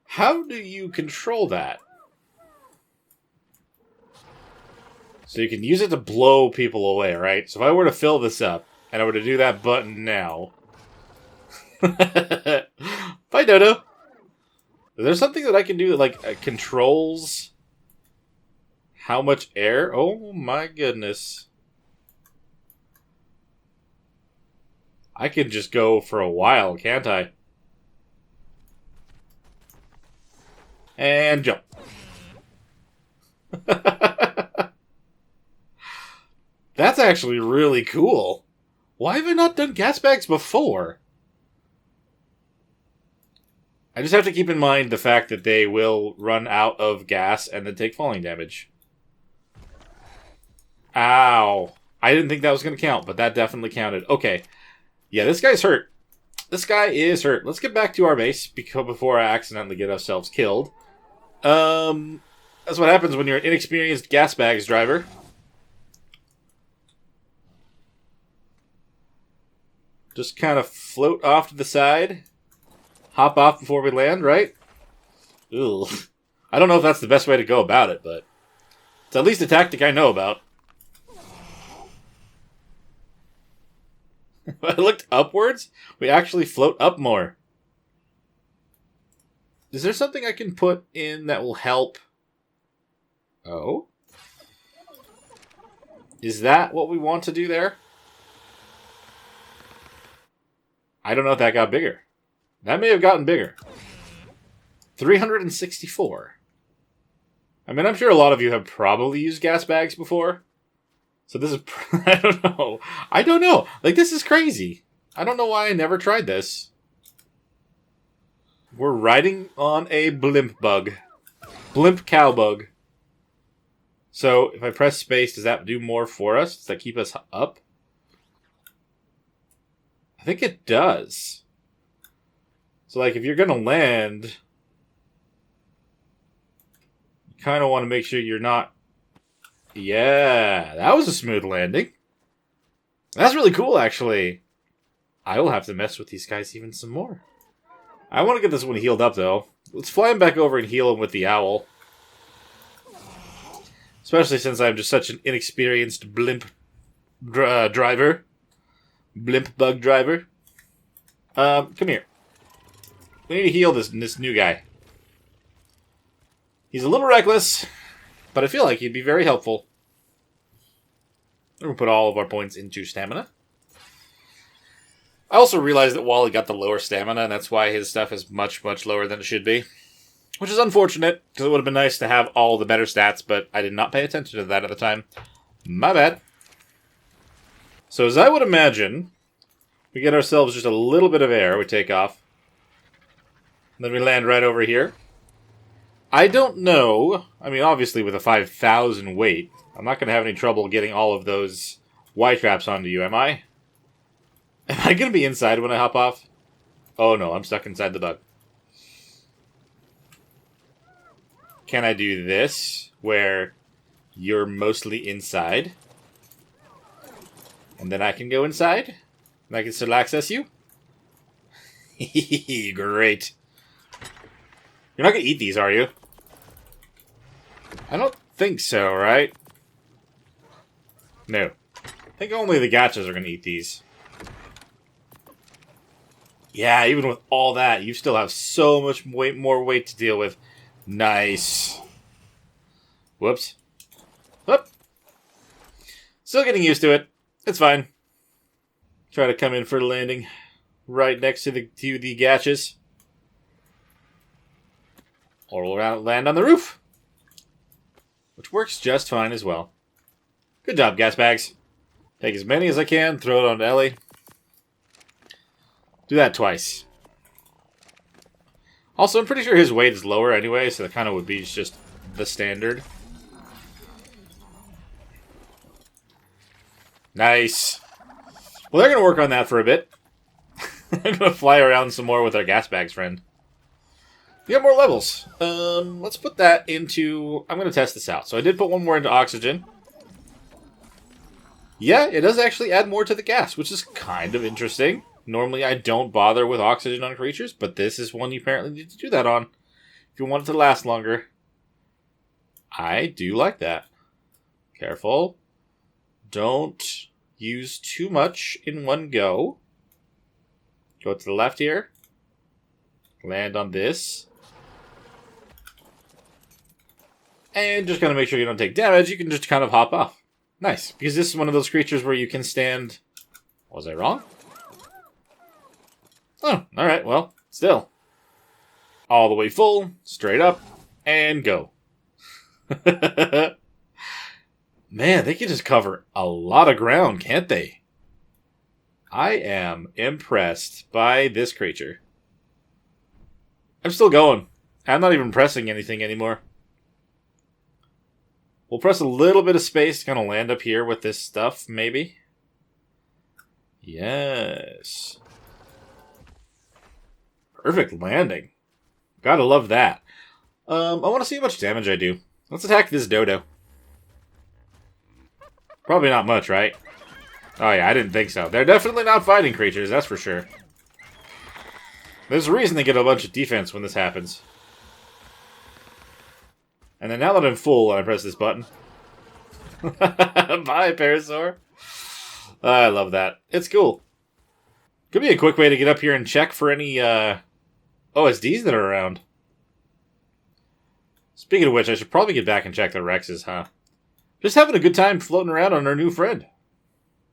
How do you control that? So you can use it to blow people away, right? So if I were to fill this up, and I were to do that button now... Bye, Dodo! Is there something that I can do that, like, controls how much air? Oh my goodness. I can just go for a while, can't I? And jump. That's actually really cool. Why have I not done gas bags before? I just have to keep in mind the fact that they will run out of gas and then take falling damage. Ow. I didn't think that was going to count, but that definitely counted. Okay. Yeah, this guy's hurt. This guy is hurt. Let's get back to our base before I accidentally get ourselves killed. That's what happens when you're an inexperienced gas bags driver. Just kind of float off to the side. Hop off before we land, right? Ugh. I don't know if that's the best way to go about it, but it's at least a tactic I know about. I looked upwards. We actually float up more. Is there something I can put in that will help? Oh? Is that what we want to do there? I don't know if that got bigger. That may have gotten bigger. 364. I mean, I'm sure a lot of you have probably used gas bags before. So this is... I don't know. I don't know. Like, this is crazy. I don't know why I never tried this. We're riding on a blimp bug. Blimp cow bug. So, if I press space, does that do more for us? Does that keep us up? I think it does. So, like, if you're going to land, you kind of want to make sure you're not... Yeah, that was a smooth landing. That's really cool, actually. I will have to mess with these guys even some more. I want to get this one healed up, though. Let's fly him back over and heal him with the owl. Especially since I'm just such an inexperienced blimp driver. Blimp bug driver. Come here. We need to heal this new guy. He's a little reckless, but I feel like he'd be very helpful. We're going to put all of our points into stamina. I also realized that Wally got the lower stamina, and that's why his stuff is much, much lower than it should be. Which is unfortunate, because it would have been nice to have all the better stats, but I did not pay attention to that at the time. My bad. So as I would imagine, we get ourselves just a little bit of air, we take off. Then we land right over here. I don't know, I mean obviously with a 5,000 weight, I'm not going to have any trouble getting all of those Y-traps onto you, am I? Am I going to be inside when I hop off? Oh no, I'm stuck inside the bug. Can I do this, where you're mostly inside? And then I can go inside? And I can still access you? Great. You're not going to eat these, are you? I don't think so, right? No. I think only the gachas are going to eat these. Yeah, even with all that, you still have so much more weight to deal with. Nice. Whoops. Whoop. Still getting used to it. It's fine. Try to come in for the landing. right next to the gatches. Or we'll land on the roof. Which works just fine as well. Good job, gas bags. Take as many as I can, throw it on Ellie. Do that twice. Also, I'm pretty sure his weight is lower anyway, so that kind of would be just the standard. Nice. Well, they're going to work on that for a bit. They're going to fly around some more with our gas bags friend. We got more levels. Let's put that into... I'm going to test this out. So I did put one more into oxygen. Yeah, it does actually add more to the gas, which is kind of interesting. Normally I don't bother with oxygen on creatures, but this is one you apparently need to do that on. If you want it to last longer. I do like that. Careful. Don't use too much in one go. Go to the left here. Land on this. And just kind of make sure you don't take damage. You can just kind of hop off. Nice. Because this is one of those creatures where you can stand... Was I wrong? Oh, alright. Well, still. All the way full. Straight up. And go. Man, they can just cover a lot of ground, can't they? I am impressed by this creature. I'm still going. I'm not even pressing anything anymore. We'll press a little bit of space to kind of land up here with this stuff, maybe. Yes. Perfect landing. Gotta love that. I want to see how much damage I do. Let's attack this dodo. Probably not much, right? Oh yeah, I didn't think so. They're definitely not fighting creatures, that's for sure. There's a reason they get a bunch of defense when this happens. And then now that I'm full and I press this button. Bye, Parasaur. I love that. It's cool. Could be a quick way to get up here and check for any OSDs that are around. Speaking of which, I should probably get back and check the Rexes, huh? Just having a good time floating around on our new friend.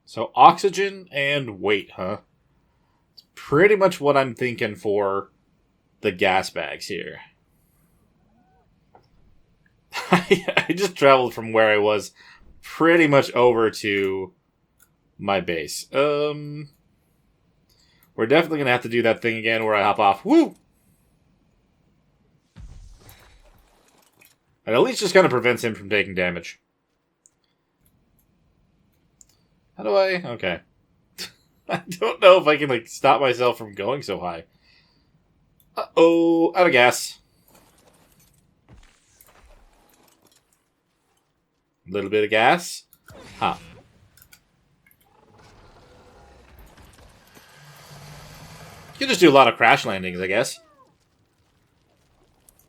So, oxygen and weight, huh? It's pretty much what I'm thinking for the gas bags here. I just traveled from where I was pretty much over to my base. We're definitely going to have to do that thing again where I hop off. Woo! And at least just kind of prevents him from taking damage. How do I... Okay. I don't know if I can, like, stop myself from going so high. Uh-oh. Out of gas. A little bit of gas. Huh. You can just do a lot of crash landings, I guess.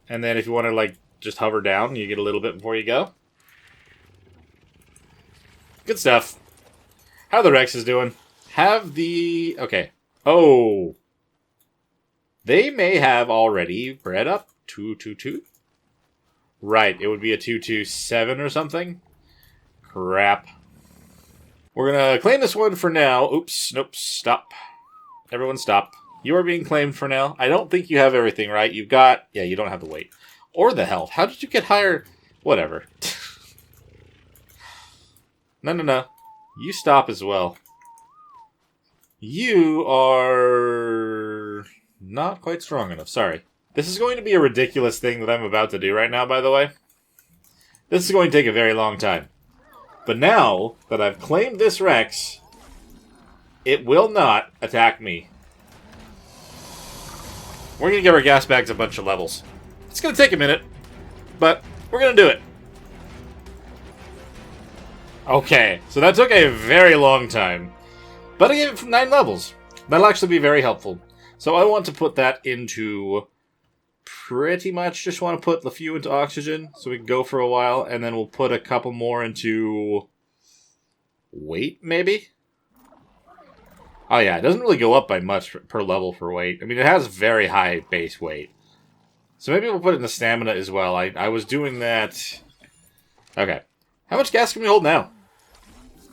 And then if you want to, like, just hover down, you get a little bit before you go. Good stuff. How are the Rexes doing? Have the... Okay. Oh. They may have already bred up 2-2-2. Right. It would be a 2-2-7 or something. Crap. We're going to claim this one for now. Oops. Nope. Stop. Everyone stop. You are being claimed for now. I don't think you have everything, right? You've got... Yeah, you don't have the weight. Or the health. How did you get higher? Whatever. No. You stop as well. You are... not quite strong enough. Sorry. This is going to be a ridiculous thing that I'm about to do right now, by the way. This is going to take a very long time. But now that I've claimed this Rex, it will not attack me. We're going to give our gas bags a bunch of levels. It's going to take a minute, but we're going to do it. Okay, so that took a very long time. But I gave it 9 levels. That'll actually be very helpful. So I want to put that into... Pretty much just want to put a few into oxygen so we can go for a while, and then we'll put a couple more into weight, maybe? Oh yeah, it doesn't really go up by much per level for weight. I mean, it has very high base weight. So maybe we'll put it in the stamina as well. I was doing that... Okay. How much gas can we hold now?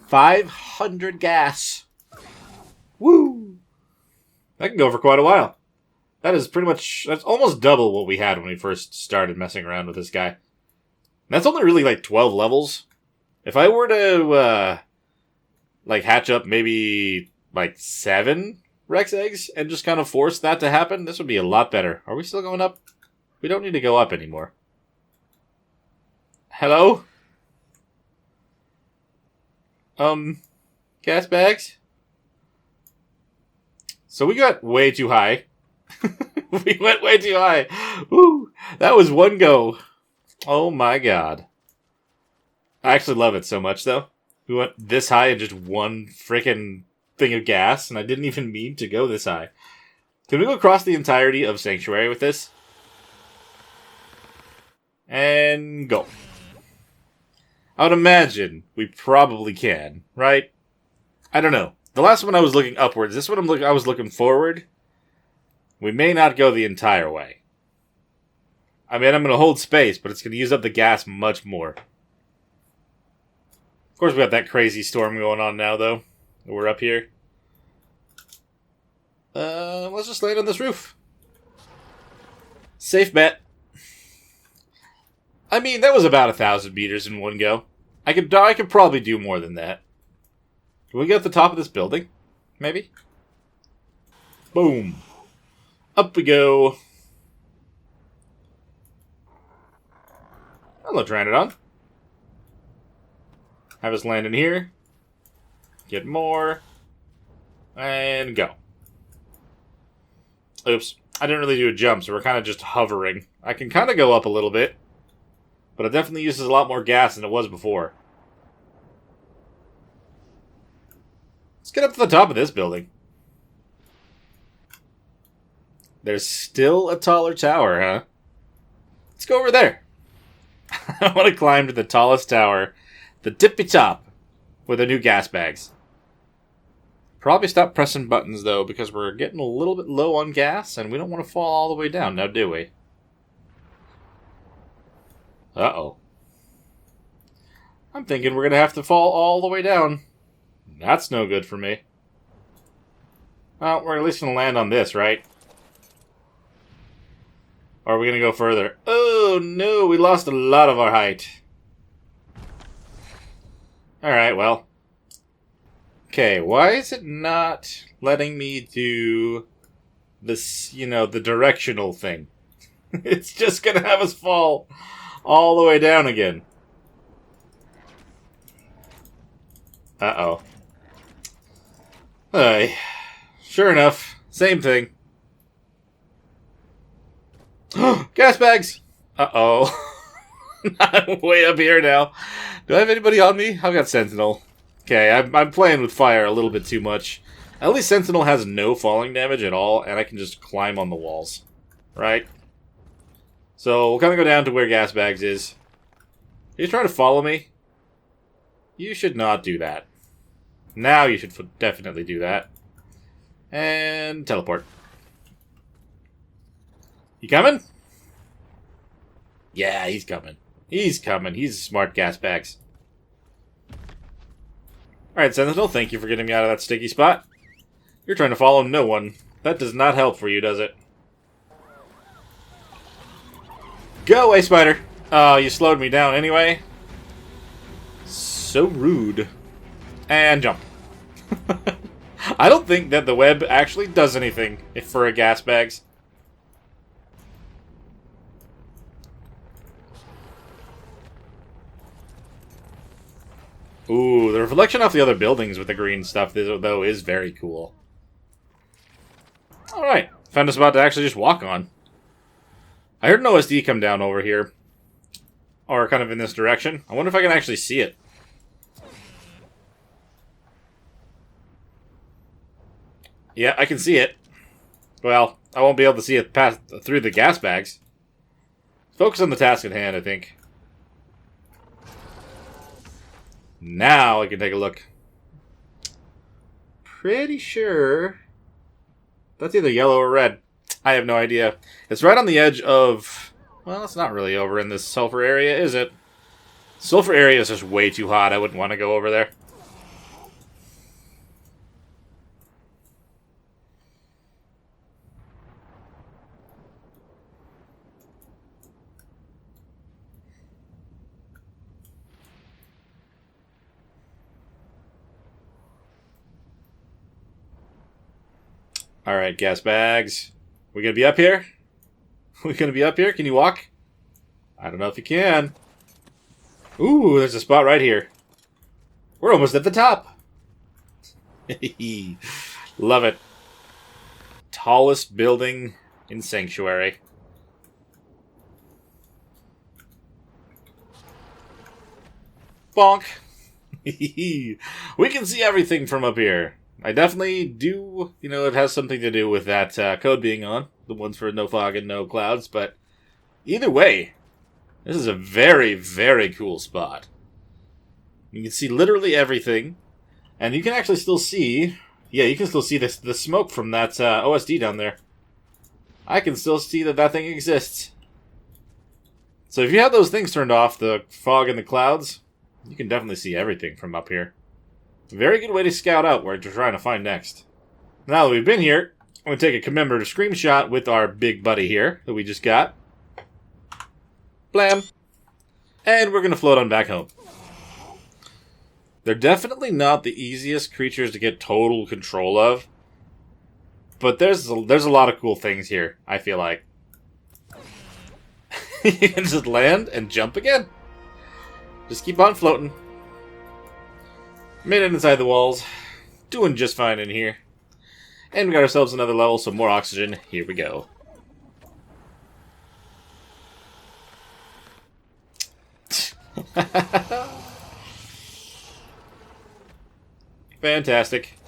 500 gas. Woo! That can go for quite a while. That is pretty much... That's almost double what we had when we first started messing around with this guy. And that's only really like 12 levels. If I were to, like, hatch up maybe, like, 7 Rex eggs and just kind of force that to happen, this would be a lot better. Are we still going up? We don't need to go up anymore. Hello? Gas bags? So we got way too high. We went way too high. Woo! That was one go. Oh my god. I actually love it so much, though. We went this high in just one freaking thing of gas, and I didn't even mean to go this high. Can we go across the entirety of Sanctuary with this? And go. I would imagine we probably can, right? I don't know. The last one I was looking upwards. This one I was looking forward. We may not go the entire way. I mean, I'm going to hold space, but it's going to use up the gas much more. Of course, we got that crazy storm going on now, though. We're up here. Let's just land on this roof. Safe bet. I mean, that was about 1,000 meters in one go. I could probably do more than that. Can we get at the top of this building? Maybe? Boom. Up we go. Hello, Pteranodon. Have us land in here. Get more. And go. Oops. I didn't really do a jump, so we're kind of just hovering. I can kind of go up a little bit. But it definitely uses a lot more gas than it was before. Let's get up to the top of this building. There's still a taller tower, huh? Let's go over there. I want to climb to the tallest tower, the tippy top, with the new gas bags. Probably stop pressing buttons, though, because we're getting a little bit low on gas, and we don't want to fall all the way down, now do we? Uh-oh. I'm thinking we're going to have to fall all the way down. That's no good for me. Well, we're at least going to land on this, right? Or are we going to go further? Oh, no, we lost a lot of our height. Alright, well. Okay, why is it not letting me do this, you know, the directional thing? It's just going to have us fall all the way down again. Uh-oh. Sure enough, same thing. Gas bags! Uh-oh. I'm way up here now. Do I have anybody on me? I've got Sentinel. Okay, I'm playing with fire a little bit too much. At least Sentinel has no falling damage at all, and I can just climb on the walls. Right? So, we'll kind of go down to where gas bags is. Are you trying to follow me? You should not do that. Now you should definitely do that. And teleport. You coming? Yeah, he's coming. He's coming. He's smart gas bags. Alright, Sentinel, thank you for getting me out of that sticky spot. You're trying to follow no one. That does not help for you, does it? Go away, spider! Oh, you slowed me down anyway. So rude. And jump. I don't think that the web actually does anything for a gas bags. Ooh, the reflection off the other buildings with the green stuff, though, is very cool. Alright, found a spot to actually just walk on. I heard an OSD come down over here. Or kind of in this direction. I wonder if I can actually see it. Yeah, I can see it. Well, I won't be able to see it past through the gas bags. Focus on the task at hand, I think. Now I can take a look. Pretty sure that's either yellow or red. I have no idea. It's right on the edge of... Well, it's not really over in this sulfur area, is it? Sulfur area is just way too hot. I wouldn't want to go over there. Alright, gas bags. We gonna be up here? We gonna be up here? Can you walk? I don't know if you can. Ooh, there's a spot right here. We're almost at the top. Love it. Tallest building in Sanctuary. Bonk. We can see everything from up here. I definitely do, it has something to do with that code being on. The ones for no fog and no clouds, but either way, this is a very, very cool spot. You can see literally everything, and you can actually still see, you can still see the smoke from that OSD down there. I can still see that thing exists. So if you have those things turned off, the fog and the clouds, you can definitely see everything from up here. Very good way to scout out where you're trying to find next. Now that we've been here, I'm going to take a commemorative screenshot with our big buddy here that we just got. Blam! And we're going to float on back home. They're definitely not the easiest creatures to get total control of. But there's a lot of cool things here, I feel like. You can just land and jump again. Just keep on floating. Made it inside the walls. Doing just fine in here. And we got ourselves another level, some more oxygen. Here we go. Fantastic.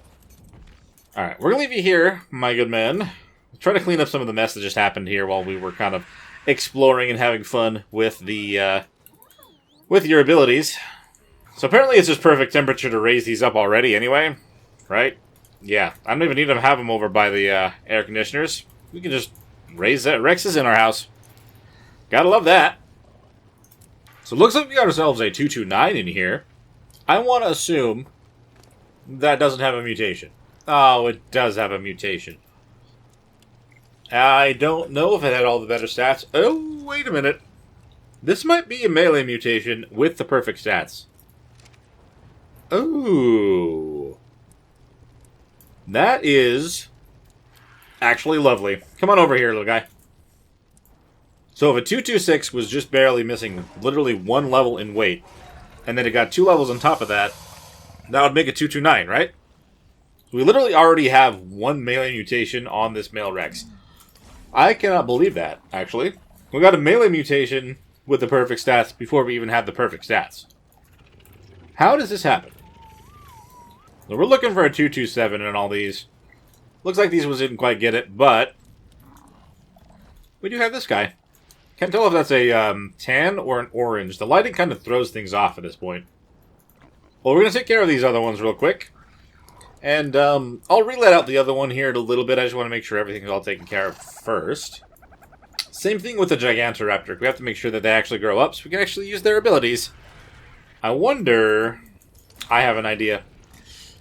Alright, we're going to leave you here, my good man. Try to clean up some of the mess that just happened here while we were kind of exploring and having fun with the with your abilities. So apparently it's just perfect temperature to raise these up already anyway, right? Yeah, I don't even need to have them over by the air conditioners. We can just raise that. Rex is in our house. Gotta love that. So it looks like we got ourselves a 229 in here. I want to assume that doesn't have a mutation. Oh, it does have a mutation. I don't know if it had all the better stats. Oh, wait a minute. This might be a melee mutation with the perfect stats. Ooh. That is actually lovely. Come on over here, little guy. So if a 226 was just barely missing literally one level in weight, and then it got 2 levels on top of that, that would make it 229, right? We literally already have one melee mutation on this male Rex. I cannot believe that, actually. We got a melee mutation with the perfect stats before we even had the perfect stats. How does this happen? So we're looking for a 227 in all these. Looks like these ones didn't quite get it, but we do have this guy. Can't tell if that's a tan or an orange. The lighting kind of throws things off at this point. Well, we're going to take care of these other ones real quick. And I'll relet out the other one here in a little bit. I just want to make sure everything's all taken care of first. Same thing with the Gigantoraptor. We have to make sure that they actually grow up so we can actually use their abilities. I wonder... I have an idea.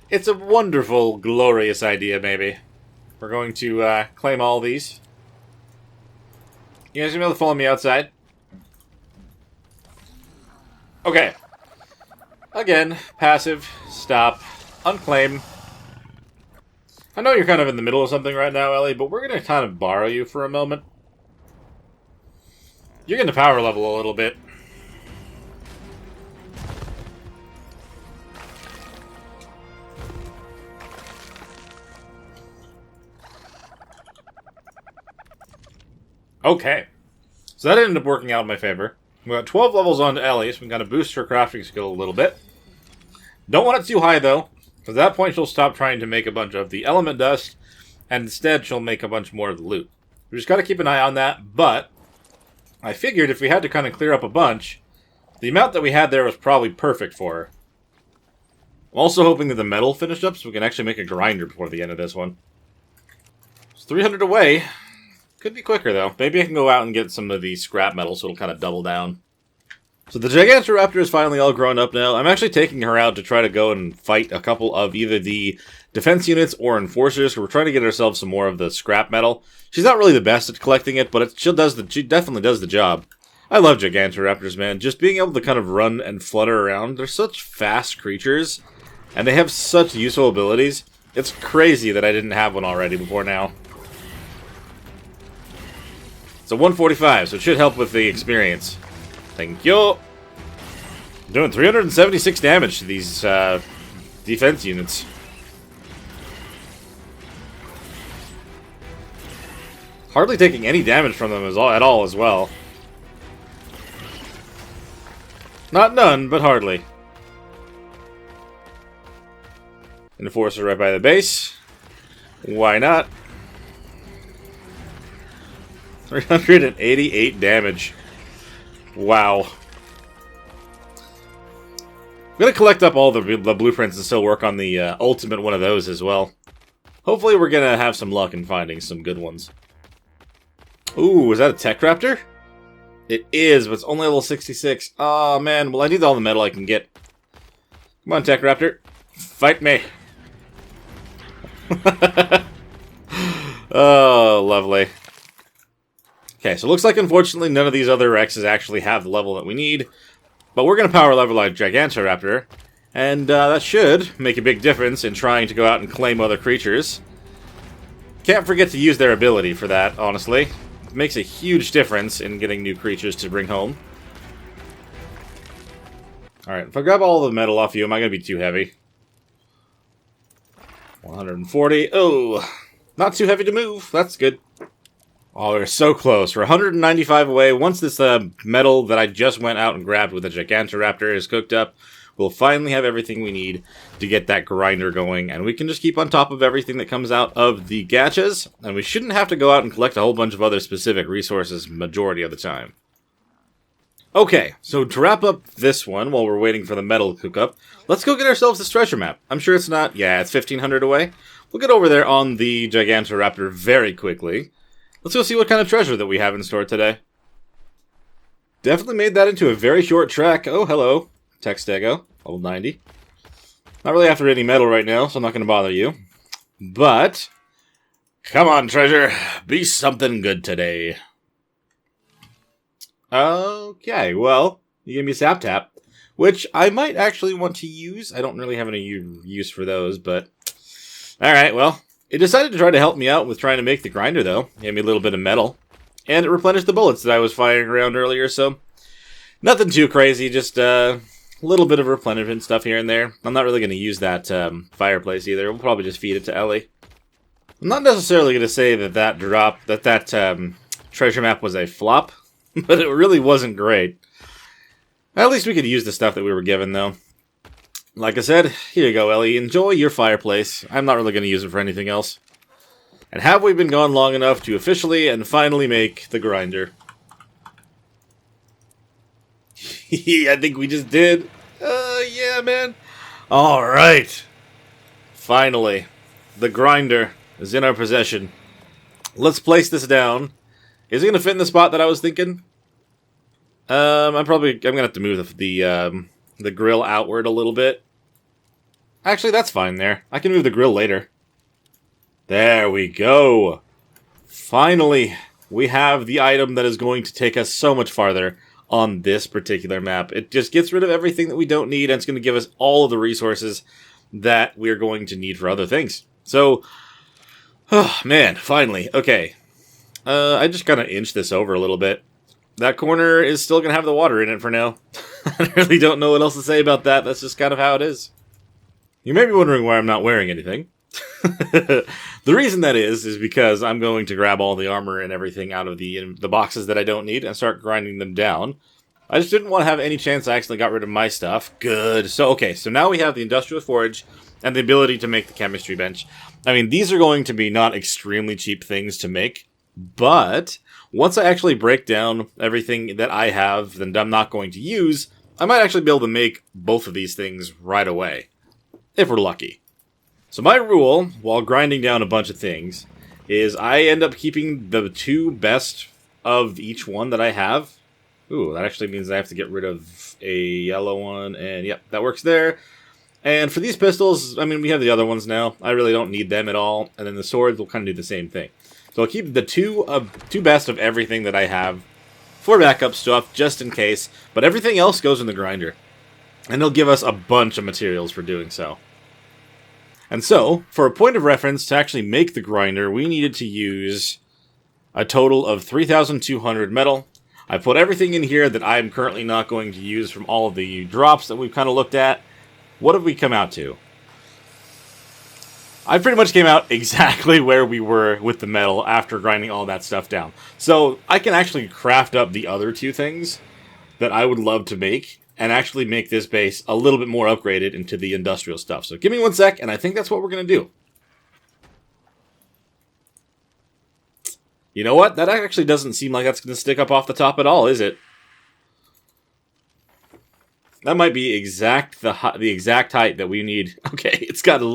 It's a wonderful, glorious idea, maybe. We're going to claim all these. You guys gonna be able to follow me outside? Okay. Again, passive, stop, unclaim. I know you're kind of in the middle of something right now, Ellie, but we're going to kind of borrow you for a moment. You're going to power level a little bit. Okay. So that ended up working out in my favor. We got 12 levels on to Ellie, so we got to boost her crafting skill a little bit. Don't want it too high, though. Because at that point, she'll stop trying to make a bunch of the element dust, and instead she'll make a bunch more of the loot. We just got to keep an eye on that, but I figured if we had to kind of clear up a bunch, the amount that we had there was probably perfect for her. I'm also hoping that the metal finished up so we can actually make a grinder before the end of this one. It's 300 away. Could be quicker, though. Maybe I can go out and get some of the scrap metal so it'll kind of double down. So the Gigantoraptor is finally all grown up now. I'm actually taking her out to try to go and fight a couple of either the defense units or enforcers. We're trying to get ourselves some more of the scrap metal. She's not really the best at collecting it, but she definitely does the job. I love Gigantoraptors, man. Just being able to kind of run and flutter around. They're such fast creatures, and they have such useful abilities. It's crazy that I didn't have one already before now. It's a 145, so it should help with the experience. Thank you. Doing 376 damage to these defense units. Hardly taking any damage from them at all as well. Not none, but hardly. Enforcer right by the base. Why not? 388 damage. Wow. I'm gonna collect up all the blueprints and still work on the ultimate one of those as well. Hopefully we're gonna have some luck in finding some good ones. Ooh, is that a Tech Raptor? It is, but it's only level 66. Oh man, well I need all the metal I can get. Come on, Tech Raptor. Fight me. Oh, lovely. Okay, so it looks like unfortunately none of these other Rexes actually have the level that we need. But we're going to power level our Gigantoraptor. And that should make a big difference in trying to go out and claim other creatures. Can't forget to use their ability for that, honestly. It makes a huge difference in getting new creatures to bring home. Alright, if I grab all the metal off you, am I going to be too heavy? 140. Oh, not too heavy to move. That's good. Oh, we're so close. We're 195 away. Once this metal that I just went out and grabbed with the Gigantoraptor is cooked up, we'll finally have everything we need to get that grinder going, and we can just keep on top of everything that comes out of the gachas, and we shouldn't have to go out and collect a whole bunch of other specific resources majority of the time. Okay, so to wrap up this one, while we're waiting for the metal to cook up, let's go get ourselves this treasure map. I'm sure it's not, yeah, it's 1,500 away. We'll get over there on the Gigantoraptor very quickly. Let's go see what kind of treasure that we have in store today. Definitely made that into a very short track. Oh, hello, Textego, level 90. Not really after any metal right now, so I'm not going to bother you. But, come on, treasure, be something good today. Okay, well, you gave me a Sap Tap, which I might actually want to use. I don't really have any use for those, but... Alright, well, it decided to try to help me out with trying to make the grinder, though. It gave me a little bit of metal. And it replenished the bullets that I was firing around earlier, so... Nothing too crazy, just a little bit of replenishment stuff here and there. I'm not really going to use that fireplace either. We'll probably just feed it to Ellie. I'm not necessarily going to say that treasure map was a flop. But it really wasn't great. At least we could use the stuff that we were given, though. Like I said, here you go, Ellie. Enjoy your fireplace. I'm not really going to use it for anything else. And have we been gone long enough to officially and finally make the grinder? I think we just did. Yeah, man. Alright. Finally. The grinder is in our possession. Let's place this down. Is it going to fit in the spot that I was thinking? I'm going to have to move the grill outward a little bit. Actually, that's fine there. I can move the grill later. There we go. Finally, we have the item that is going to take us so much farther on this particular map. It just gets rid of everything that we don't need, and it's going to give us all of the resources that we're going to need for other things. So, oh man, finally. Okay. I just kind of inched this over a little bit. That corner is still going to have the water in it for now. I really don't know what else to say about that. That's just kind of how it is. You may be wondering why I'm not wearing anything. The reason that is because I'm going to grab all the armor and everything out of the boxes that I don't need and start grinding them down. I just didn't want to have any chance I actually got rid of my stuff. Good. So, okay, so now we have the industrial forge and the ability to make the chemistry bench. I mean, these are going to be not extremely cheap things to make. But once I actually break down everything that I have that I'm not going to use, I might actually be able to make both of these things right away. If we're lucky. So my rule, while grinding down a bunch of things, is I end up keeping the two best of each one that I have. Ooh, that actually means I have to get rid of a yellow one, and yep, that works there. And for these pistols, I mean, we have the other ones now. I really don't need them at all. And then the swords will kind of do the same thing. So I'll keep the two best of everything that I have for backup stuff, just in case. But everything else goes in the grinder. And they'll give us a bunch of materials for doing so. And so, for a point of reference, to actually make the grinder, we needed to use a total of 3,200 metal. I put everything in here that I'm currently not going to use from all of the drops that we've kind of looked at. What have we come out to? I pretty much came out exactly where we were with the metal after grinding all that stuff down. So I can actually craft up the other two things that I would love to make and actually make this base a little bit more upgraded into the industrial stuff. So give me 1 sec, and I think that's what we're going to do. You know what? That actually doesn't seem like that's going to stick up off the top at all, is it? That might be the exact height that we need. Okay, it's got the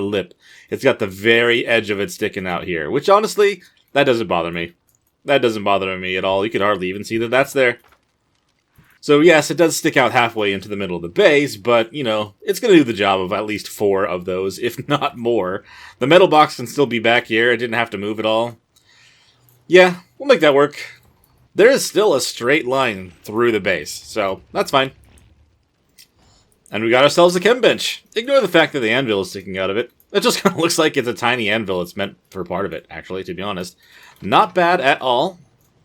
lip. It's got the very edge of it sticking out here, which honestly, that doesn't bother me. That doesn't bother me at all. You could hardly even see that that's there. So yes, it does stick out halfway into the middle of the base, but, you know, it's going to do the job of at least 4 of those, if not more. The metal box can still be back here. I didn't have to move at all. Yeah, we'll make that work. There is still a straight line through the base, so that's fine. And we got ourselves a chem bench. Ignore the fact that the anvil is sticking out of it. It just kind of looks like it's a tiny anvil. It's meant for part of it, actually, to be honest. Not bad at all.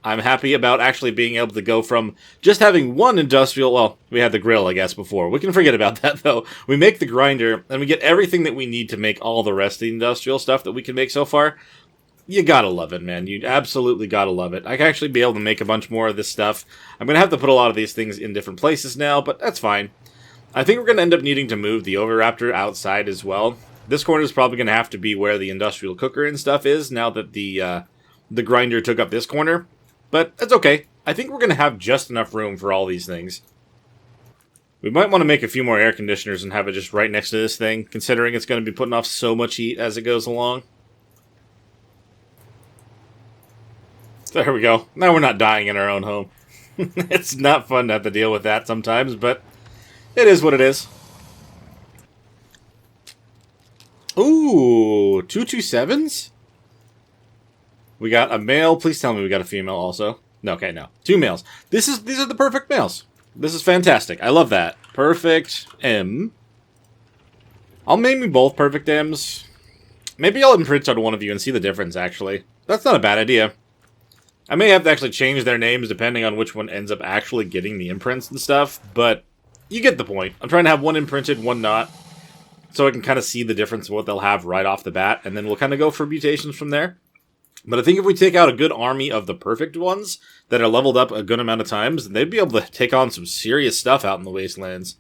I'm happy about actually being able to go from just having one industrial... Well, we had the grill, I guess, before. We can forget about that, though. We make the grinder, and we get everything that we need to make all the rest of the industrial stuff that we can make so far. You gotta love it, man. You absolutely gotta love it. I can actually be able to make a bunch more of this stuff. I'm gonna have to put a lot of these things in different places now, but that's fine. I think we're going to end up needing to move the Oviraptor outside as well. This corner is probably going to have to be where the industrial cooker and stuff is, now that the grinder took up this corner. But that's okay. I think we're going to have just enough room for all these things. We might want to make a few more air conditioners and have it just right next to this thing, considering it's going to be putting off so much heat as it goes along. There we go. Now we're not dying in our own home. It's not fun to have to deal with that sometimes, but... it is what it is. Ooh, 227s? We got a male. Please tell me we got a female also. No, okay, no. 2 males. These are the perfect males. This is fantastic. I love that. Perfect M. I'll name you both perfect M's. Maybe I'll imprint on one of you and see the difference, actually. That's not a bad idea. I may have to actually change their names depending on which one ends up actually getting the imprints and stuff, but... you get the point. I'm trying to have one imprinted, one not, so I can kind of see the difference of what they'll have right off the bat, and then we'll kind of go for mutations from there. But I think if we take out a good army of the perfect ones that are leveled up a good amount of times, they'd be able to take on some serious stuff out in the wastelands.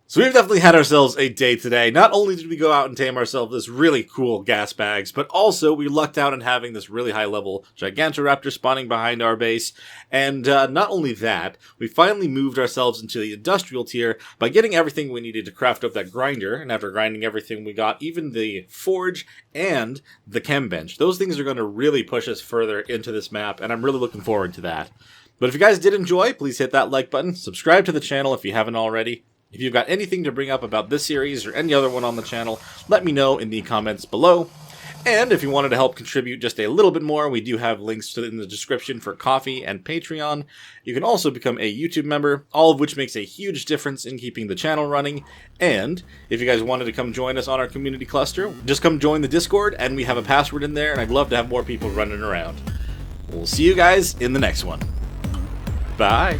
So we've definitely had ourselves a day today. Not only did we go out and tame ourselves this really cool gas bags, but also we lucked out in having this really high level Gigantoraptor spawning behind our base. And not only that, we finally moved ourselves into the industrial tier by getting everything we needed to craft up that grinder. And after grinding everything, we got even the forge and the chem bench. Those things are going to really push us further into this map, and I'm really looking forward to that. But if you guys did enjoy, please hit that like button. Subscribe to the channel if you haven't already. If you've got anything to bring up about this series or any other one on the channel, let me know in the comments below. And if you wanted to help contribute just a little bit more, we do have links in the description for Ko-fi and Patreon. You can also become a YouTube member, all of which makes a huge difference in keeping the channel running. And if you guys wanted to come join us on our community cluster, just come join the Discord, and we have a password in there, and I'd love to have more people running around. We'll see you guys in the next one. Bye!